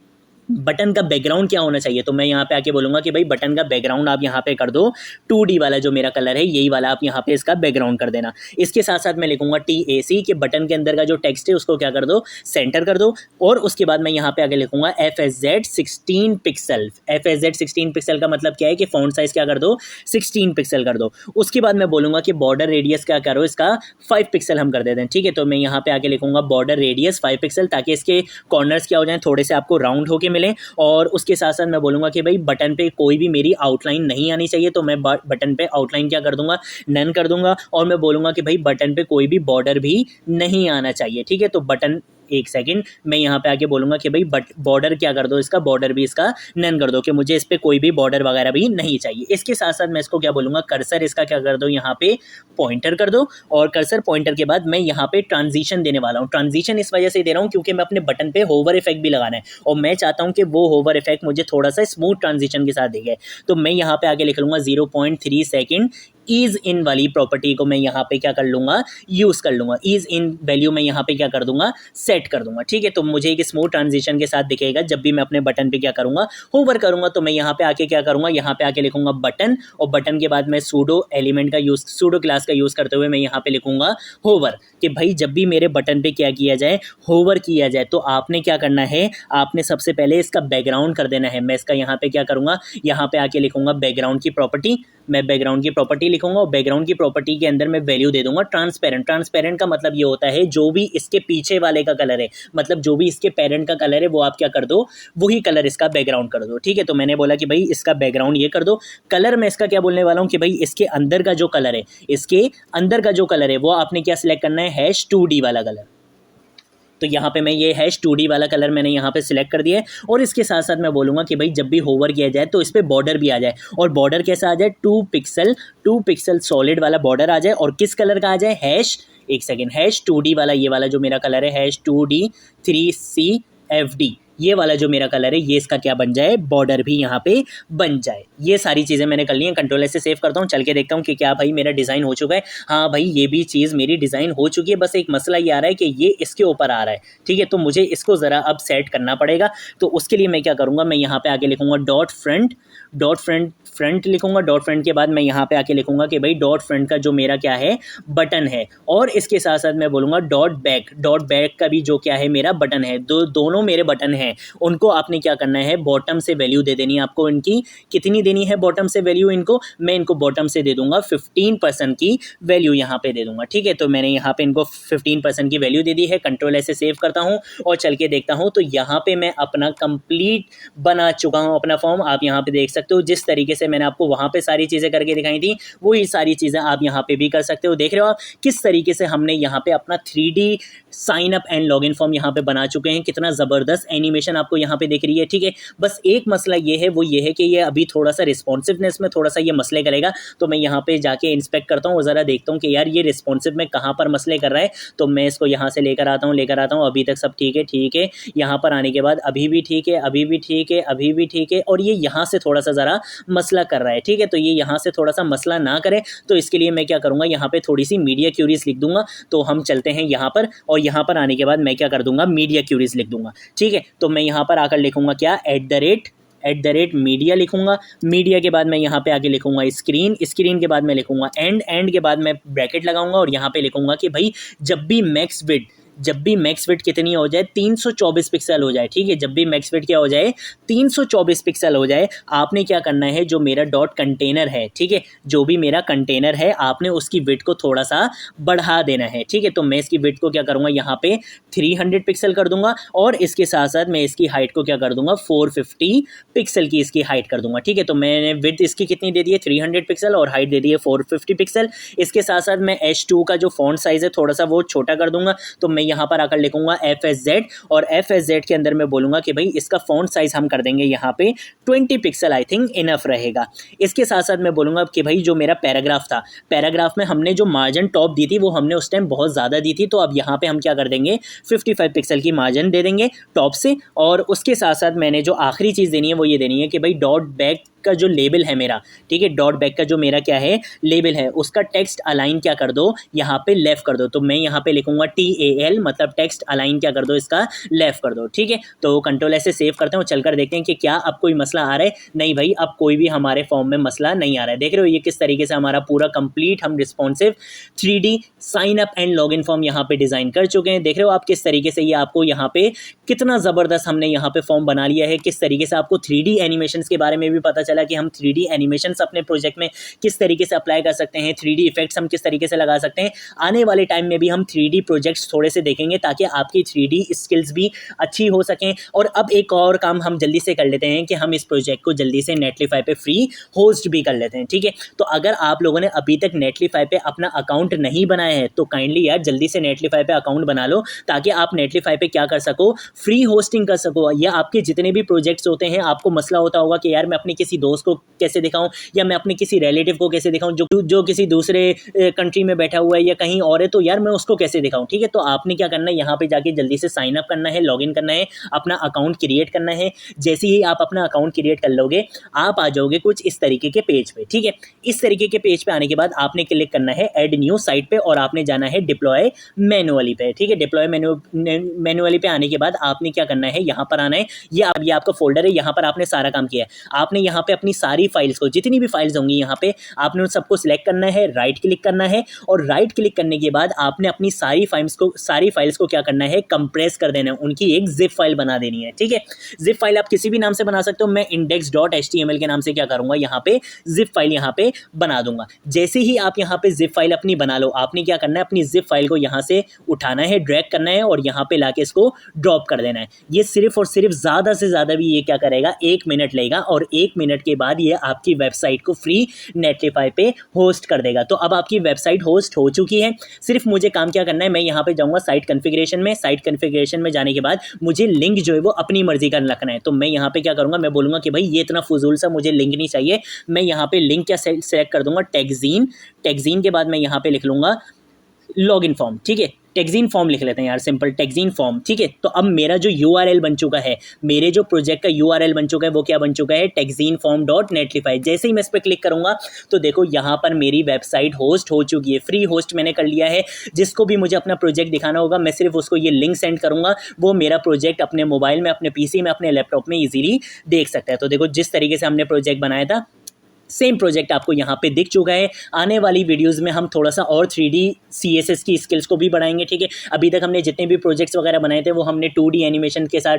बटन का बैकग्राउंड क्या होना चाहिए। तो मैं यहाँ पे आके बोलूँगा कि भाई बटन का बैकग्राउंड आप यहाँ पे कर दो 2D वाला, जो मेरा कलर है यही वाला आप यहाँ पे इसका बैकग्राउंड कर देना। इसके साथ साथ मैं लिखूँगा TAC, कि बटन के अंदर का जो टेक्स्ट है उसको क्या कर दो, सेंटर कर दो। और उसके बाद मैं यहाँ पे आगे लिखूँगा FSZ 16 पिक्सल। FSZ 16 पिक्सल का मतलब क्या है कि फॉन्ट साइज क्या कर दो, 16 पिक्सल कर दो। उसके बाद मैं बोलूँगा कि बॉर्डर रेडियस क्या करो, इसका 5 पिक्सल हम कर देते हैं। ठीक है, तो मैं यहाँ पे आके लिखूँगा बॉर्डर रेडियस 5 पिक्सल, ताकि इसके कॉर्नर्स क्या हो जाएँ, थोड़े से आपको राउंड होके मिले। और उसके साथ साथ मैं बोलूँगा कि भाई बटन पे कोई भी मेरी आउटलाइन नहीं आनी चाहिए। तो मैं बटन पे आउटलाइन क्या कर दूंगा, नन कर दूंगा। और मैं बोलूँगा कि भाई बटन पे कोई भी बॉर्डर भी नहीं आना चाहिए। ठीक है, तो बटन, 1 सेकेंड, मैं यहाँ पे आके बोलूँगा कि भाई बॉर्डर क्या कर दो, इसका बॉर्डर भी इसका नन कर दो, कि मुझे इस पर कोई भी बॉर्डर वगैरह भी नहीं चाहिए। इसके साथ साथ मैं इसको क्या बोलूँगा, कर्सर इसका क्या कर दो, यहाँ पे पॉइंटर कर दो। और कर्सर पॉइंटर के बाद मैं यहाँ पे ट्रांजिशन देने वाला हूँ। ट्रांजिशन इस वजह से दे रहा हूँ क्योंकि मैं अपने बटन पे होवर इफेक्ट भी लगाना है और मैं चाहता हूँ कि वो होवर इफेक्ट मुझे थोड़ा सा स्मूथ ट्रांजिशन के साथ दिखे। तो मैं यहाँ पे आगे लिख लूँगा 0.3 सेकेंड ईज इन वाली प्रॉपर्टी को मैं यहाँ पे क्या कर लूँगा, यूज़ कर लूँगा। ईज इन वैल्यू मैं यहाँ पे क्या कर दूंगा, सेट कर दूंगा। ठीक है, तो मुझे एक स्मूथ ट्रांजिशन के साथ दिखेगा जब भी मैं अपने बटन पे क्या करूँगा, होवर करूँगा। तो मैं यहाँ पे आके क्या करूँगा, यहाँ पे आके लिखूँगा बटन, और बटन के बाद मैं सूडो एलिमेंट का यूज़, सूडो क्लास का यूज़ करते हुए मैं यहाँ पे लिखूँगा होवर, कि भाई जब भी मेरे बटन पे क्या किया जाए, होवर किया जाए, तो आपने क्या करना है, आपने सबसे पहले इसका बैकग्राउंड कर देना है। मैं इसका यहाँ पे क्या करूँगा, यहाँ पे आके लिखूँगा बैकग्राउंड की प्रॉपर्टी। मैं बैकग्राउंड की प्रॉपर्टी लिखूंगा और बैकग्राउंड की प्रॉपर्टी के अंदर मैं वैल्यू दे दूंगा ट्रांसपेरेंट। ट्रांसपेरेंट का मतलब ये होता है जो भी इसके पीछे वाले का कलर है, मतलब जो भी इसके पेरेंट का कलर है वो आप क्या कर दो, वही कलर इसका बैकग्राउंड कर दो। ठीक है, तो मैंने बोला कि भाई इसका बैकग्राउंड ये कर दो। कलर मैं इसका क्या बोलने वाला हूँ कि भाई इसके अंदर का जो कलर है, इसके अंदर का जो कलर है वो आपने क्या सिलेक्ट करना है, #2D वाला कलर। तो यहाँ पे मैं ये #2D वाला कलर मैंने यहाँ पे सिलेक्ट कर दिया है। और इसके साथ साथ मैं बोलूँगा कि भाई जब भी होवर किया जाए तो इस पर बॉर्डर भी आ जाए, और बॉर्डर कैसा आ जाए, 2 पिक्सल सॉलिड वाला बॉर्डर आ जाए। और किस कलर का आ जाए, एक सेकेंड, #2D वाला, ये वाला जो मेरा कलर है, #2D 3CFD, ये वाला जो मेरा कलर है, ये इसका क्या बन जाए, बॉर्डर भी यहाँ पे बन जाए। ये सारी चीज़ें मैंने कर ली हैं। Ctrl+S से सेव करता हूँ, चल के देखता हूँ कि क्या भाई मेरा डिज़ाइन हो चुका है। हाँ भाई, ये भी चीज़ मेरी डिज़ाइन हो चुकी है। बस एक मसला ये आ रहा है कि ये इसके ऊपर आ रहा है। ठीक है, तो मुझे इसको ज़रा अब सेट करना पड़ेगा। तो उसके लिए मैं क्या करूँगा, मैं यहाँ पे आगे लिखूँगा डॉट फ्रंट फ्रंट लिखूंगा, डॉट फ्रंट के बाद मैं यहाँ पे आके लिखूंगा कि भाई डॉट फ्रंट का जो मेरा क्या है बटन है, और इसके साथ साथ मैं बोलूँगा डॉट बैक का भी जो क्या है मेरा बटन है, दोनों मेरे बटन हैं, उनको आपने क्या करना है बॉटम से वैल्यू दे देनी है। आपको इनकी कितनी देनी है बॉटम से वैल्यू, इनको मैं इनको बॉटम से दे दूंगा 15% की वैल्यू यहाँ पे दे दूंगा। ठीक है, तो मैंने यहाँ पे इनको 15% की वैल्यू दे दी है। कंट्रोल ऐसे सेव करता हूँ और चल के देखता हूँ, तो यहाँ पे मैं अपना कंप्लीट बना चुका हूँ अपना फॉर्म। आप यहाँ पे देख सकते हो जिस तरीके से मैंने आपको वहाँ पे सारी चीज़ें करके दिखाई थी, वही सारी चीज़ें आप यहाँ पे भी कर सकते हो। देख रहे हो आप किस तरीके से हमने यहाँ पे अपना 3D sign up and login form यहाँ पे बना चुके हैं। कितना ज़बरदस्त एनिमेशन आपको यहाँ पे दिख रही है। ठीक है, बस एक मसला ये है, वो ये है कि ये अभी थोड़ा सा रिस्पॉन्सिवनेस में थोड़ा सा ये मसले करेगा, तो मैं यहाँ पे जाके इंस्पेक्ट करता हूँ और ज़रा देखता हूँ कि यार ये रिस्पॉन्सिव में कहाँ पर मसले कर रहा है। तो मैं इसको यहाँ से लेकर आता हूँ, अभी तक सब ठीक है। यहाँ पर आने के बाद अभी भी ठीक है, और ये यहाँ से थोड़ा सा ज़रा मसला कर रहा है। ठीक है, तो ये यहाँ से थोड़ा सा मसला ना करे, तो इसके लिए मैं क्या करूँगा, यहाँ पे थोड़ी सी मीडिया क्यूरीज लिख दूंगा। तो हम चलते हैं यहाँ पर, और यहाँ पर आने के बाद मैं क्या कर दूंगा, मीडिया क्यूरीज लिख दूंगा। ठीक है, तो मैं यहाँ पर आकर लिखूंगा क्या, @ मीडिया लिखूंगा। मीडिया के बाद मैं यहाँ पे आके लिखूंगा स्क्रीन के बाद मैं लिखूंगा एंड के बाद मैं ब्रैकेट लगाऊंगा और यहाँ पे लिखूंगा कि भाई जब भी मैक्स विड्थ कितनी हो जाए, 324 पिक्सल हो जाए। ठीक है, जब भी मैक्स विड्थ क्या हो जाए, 324 पिक्सल हो जाए, आपने क्या करना है, जो मेरा डॉट कंटेनर है, ठीक है, जो भी मेरा कंटेनर है, आपने उसकी विड्थ को थोड़ा सा बढ़ा देना है। ठीक है, तो मैं इसकी विड्थ को क्या करूँगा, यहाँ पे 300 पिक्सल कर दूंगा, और इसके साथ साथ मैं इसकी हाइट को क्या कर दूंगा, 450 पिक्सल की इसकी हाइट कर दूंगा। ठीक है, तो मैंने विड्थ इसकी कितनी दे दी है, 300 पिक्सल, और हाइट दे दी है 450 पिक्सल। इसके साथ साथ मैं H2 का जो फॉन्ट साइज है थोड़ा सा वो छोटा कर दूंगा। तो मैं यहाँ पर आकर लिखूंगा FSZ, और FSZ के अंदर मैं बोलूंगा कि भाई इसका फॉन्ट साइज हम कर देंगे यहाँ पे 20 पिक्सल, आई थिंक इनफ रहेगा। इसके साथ साथ मैं बोलूंगा कि भाई जो मेरा पैराग्राफ था, पैराग्राफ में हमने जो मार्जिन टॉप दी थी वो हमने उस टाइम बहुत ज़्यादा दी थी, तो अब यहाँ पे हम क्या कर देंगे, 55 पिक्सल की मार्जिन दे देंगे टॉप से। और उसके साथ साथ मैंने जो आखिरी चीज़ देनी है वो ये देनी है कि भाई डॉट बैक का जो लेबल है मेरा, ठीक है, डॉट बैक का जो मेरा क्या है लेबल है, उसका टेक्स्ट अलाइन क्या कर दो, यहाँ पे लेफ्ट कर दो। तो मैं यहाँ पे लिखूंगा TAL, मतलब टेक्स्ट अलाइन क्या कर दो, इसका लेफ्ट कर दो। ठीक है, तो कंट्रोल ऐसे सेव करते हैं और चलकर देखते हैं कि क्या अब कोई मसला आ रहा है। नहीं भाई, अब कोई भी हमारे फॉर्म में मसला नहीं आ रहा है। देख रहे हो ये किस तरीके से हमारा पूरा कंप्लीट हम responsive 3D sign up and login form यहाँ पे डिजाइन कर चुके हैं। देख रहे हो आप किस तरीके से ये आपको यहाँ पे कितना जबरदस्त हमने यहाँ पे फॉर्म बना लिया है। किस तरीके से आपको 3D एनिमेशंस के बारे में भी पता चला कि हम 3D एनिमेशंस अपने प्रोजेक्ट में किस तरीके से अप्लाई कर सकते हैं, 3D इफेक्ट्स हम किस तरीके से लगा सकते हैं। आने वाले टाइम में भी हम 3D प्रोजेक्ट्स थोड़े से देखेंगे ताकि आपकी 3D स्किल्स भी अच्छी हो सकें। और अब एक और काम हम जल्दी से कर लेते हैं कि हम इस प्रोजेक्ट को जल्दी से नेटलीफाई पे फ्री होस्ट भी कर लेते हैं। ठीक है, तो अगर आप लोगों ने अभी तक नेटलीफाई पे अपना अकाउंट नहीं बनाया है तो काइंडली यार जल्दी से नेटलीफाई पे अकाउंट बना लो, ताकि आप नेटलीफाई पे क्या कर सको, फ्री होस्टिंग कर सको। या आपके जितने भी प्रोजेक्ट्स होते हैं, आपको मसला होता होगा कि यार मैं अपने किसी दोस्त को कैसे दिखाऊं, या मैं अपने किसी रिलेटिव को कैसे दिखाऊं जो किसी दूसरे कंट्री में बैठा हुआ है या कहीं और है, तो यार मैं उसको कैसे दिखाऊं। ठीक है, तो आपने क्या करना है, यहाँ पे जाके जल्दी से साइन अप करना है, लॉगिन करना है, अपना अकाउंट क्रिएट करना है। जैसे ही आप अपना अकाउंट क्रिएट कर लोगे, आप आ जाओगे कुछ इस तरीके के पेज पे। ठीक है, इस तरीके के पेज पे आने के बाद आपने क्लिक करना है ऐड न्यू साइट पे, और आपने जाना है डिप्लॉय मैनुअली पे। ठीक है, डिप्लॉय मैनुअली पे आने के बाद आपने क्या करना है, यहाँ पर आना है। ये आपका फोल्डर है, यहाँ पर आपने सारा काम किया है। आपने यहाँ पे अपनी सारी फाइल्स को, जितनी भी फाइल्स होंगी यहाँ पे, आपने उन सबको सिलेक्ट करना है, राइट क्लिक करना है, और राइट क्लिक करने के बाद आपने अपनी सारी फाइल्स को क्या करना है, कंप्रेस कर देना है, उनकी एक जिप फाइल बना देनी है। ठीक है, जिप फाइल आप किसी भी नाम से बना सकते हो। मैं index.html के नाम से क्या करूंगा, यहाँ पे जिप फाइल यहाँ पे बना दूंगा। जैसे ही आप यहाँ पे जिप फाइल अपनी बना लो, आपने क्या करना है, अपनी जिप फाइल को यहाँ से उठाना है, ड्रैग करना है, और यहाँ पे लाके इसको ड्रॉप कर देना है। ये सिर्फ और सिर्फ ज़्यादा से ज़्यादा भी ये क्या करेगा, 1 मिनट लेगा, और 1 मिनट के बाद ये आपकी वेबसाइट को फ्री नेटलीफाई पे होस्ट कर देगा। तो अब आपकी वेबसाइट होस्ट हो चुकी है। सिर्फ मुझे काम क्या करना है, मैं यहाँ पे जाऊँगा साइट कॉन्फ़िगरेशन में। साइट कॉन्फ़िगरेशन में जाने के बाद मुझे लिंक जो है वो अपनी मर्जी का रखना है। तो मैं यहाँ पे क्या करूँगा, मैं बोलूँगा कि भाई ये इतना फजूल सा मुझे लिंक नहीं चाहिए। मैं यहाँ पे लिंक क्या सेलेक्ट कर दूँगा, टेक्जीन के बाद मैं यहाँ पे लिख लूँगा लॉगिन फॉर्म। ठीक है, टेक्जीन फॉर्म लिख लेते हैं यार, सिंपल टेक्जीन फॉर्म। ठीक है, तो अब मेरा जो URL बन चुका है, मेरे जो प्रोजेक्ट का URL बन चुका है, वो क्या बन चुका है, techzineform.netlify। जैसे ही मैं इस पर क्लिक करूंगा तो देखो यहाँ पर मेरी वेबसाइट होस्ट हो चुकी है, फ्री होस्ट मैंने कर लिया है। जिसको भी मुझे अपना प्रोजेक्ट दिखाना होगा, मैं सिर्फ उसको ये लिंक सेंड करूंगा, वो मेरा प्रोजेक्ट अपने मोबाइल में, अपने PC में, अपने लैपटॉप में ईजिली देख सकता है। तो देखो जिस तरीके से हमने प्रोजेक्ट बनाया था, सेम प्रोजेक्ट आपको यहाँ पे दिख चुका है। आने वाली वीडियोस में हम थोड़ा सा और 3D CSS की स्किल्स को भी बढ़ाएंगे, ठीक है। अभी तक हमने जितने भी प्रोजेक्ट्स वगैरह बनाए थे वो हमने 2D एनिमेशन के साथ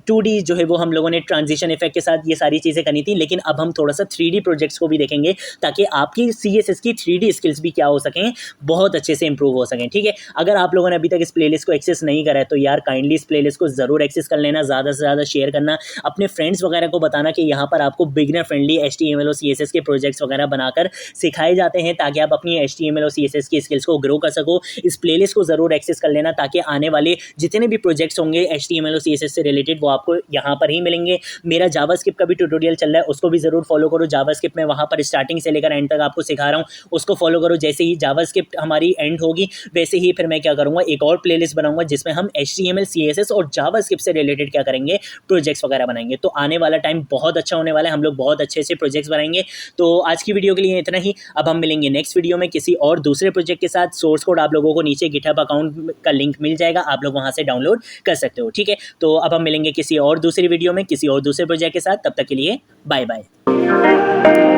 2D जो है वो हम लोगों ने ट्रांजिशन इफेक्ट के साथ ये सारी चीज़ें करनी थी, लेकिन अब हम थोड़ा सा 3D प्रोजेक्ट्स को भी देखेंगे ताकि आपकी CSS की 3D स्किल्स भी क्या हो सकें, बहुत अच्छे से इंप्रूव हो सकें, ठीक है। अगर आप लोगों ने अभी तक इस प्लेलिस्ट को एक्सेस नहीं करा है तो यार काइंडली इस प्लेलिस्ट को ज़रूर एक्सेस कर लेना, ज़्यादा से ज़्यादा शेयर करना, अपने फ्रेंड्स वगैरह को बताना कि यहाँ पर आपको बिगिनर फ्रेंडली HTML और CSS के प्रोजेक्ट्स वगैरह बनाकर सिखाए जाते हैं ताकि आप अपनी HTML और CSS की स्किल्स को ग्रो कर सको। इस प्लेलिस्ट को ज़रूर एक्सेस कर लेना ताकि आने वाले जितने भी प्रोजेक्ट्स होंगे HTML और CSS से रिलेटेड वो आपको यहाँ पर ही मिलेंगे। मेरा जावास्क्रिप्ट का भी ट्यूटोरियल चल रहा है, उसको भी ज़रूर फॉलो करो। जावास्क्रिप्ट में वहाँ पर स्टार्टिंग से लेकर एंड तक आपको सिखा रहा हूँ, उसको फॉलो करो। जैसे ही जावास्क्रिप्ट हमारी एंड होगी वैसे ही फिर मैं क्या करूँगा, एक और प्लेलिस्ट बनाऊंगा जिसमें हम HTML CSS और जावास्क्रिप्ट से रिलेटेड क्या करेंगे, प्रोजेक्ट्स वगैरह बनाएंगे। तो आने वाला टाइम बहुत अच्छा होने वाला है, हम लोग बहुत अच्छे से प्रोजेक्ट्स बनाएंगे। तो आज की वीडियो के लिए इतना ही। अब हम मिलेंगे नेक्स्ट वीडियो में किसी और दूसरे प्रोजेक्ट के साथ। सोर्स कोड आप लोगों को नीचे गिटहब अकाउंट का लिंक मिल जाएगा, आप लोग वहां से डाउनलोड कर सकते हो, ठीक है। तो अब हम मिलेंगे किसी और दूसरी वीडियो में किसी और दूसरे प्रोजेक्ट के साथ। तब तक के लिए बाय बाय।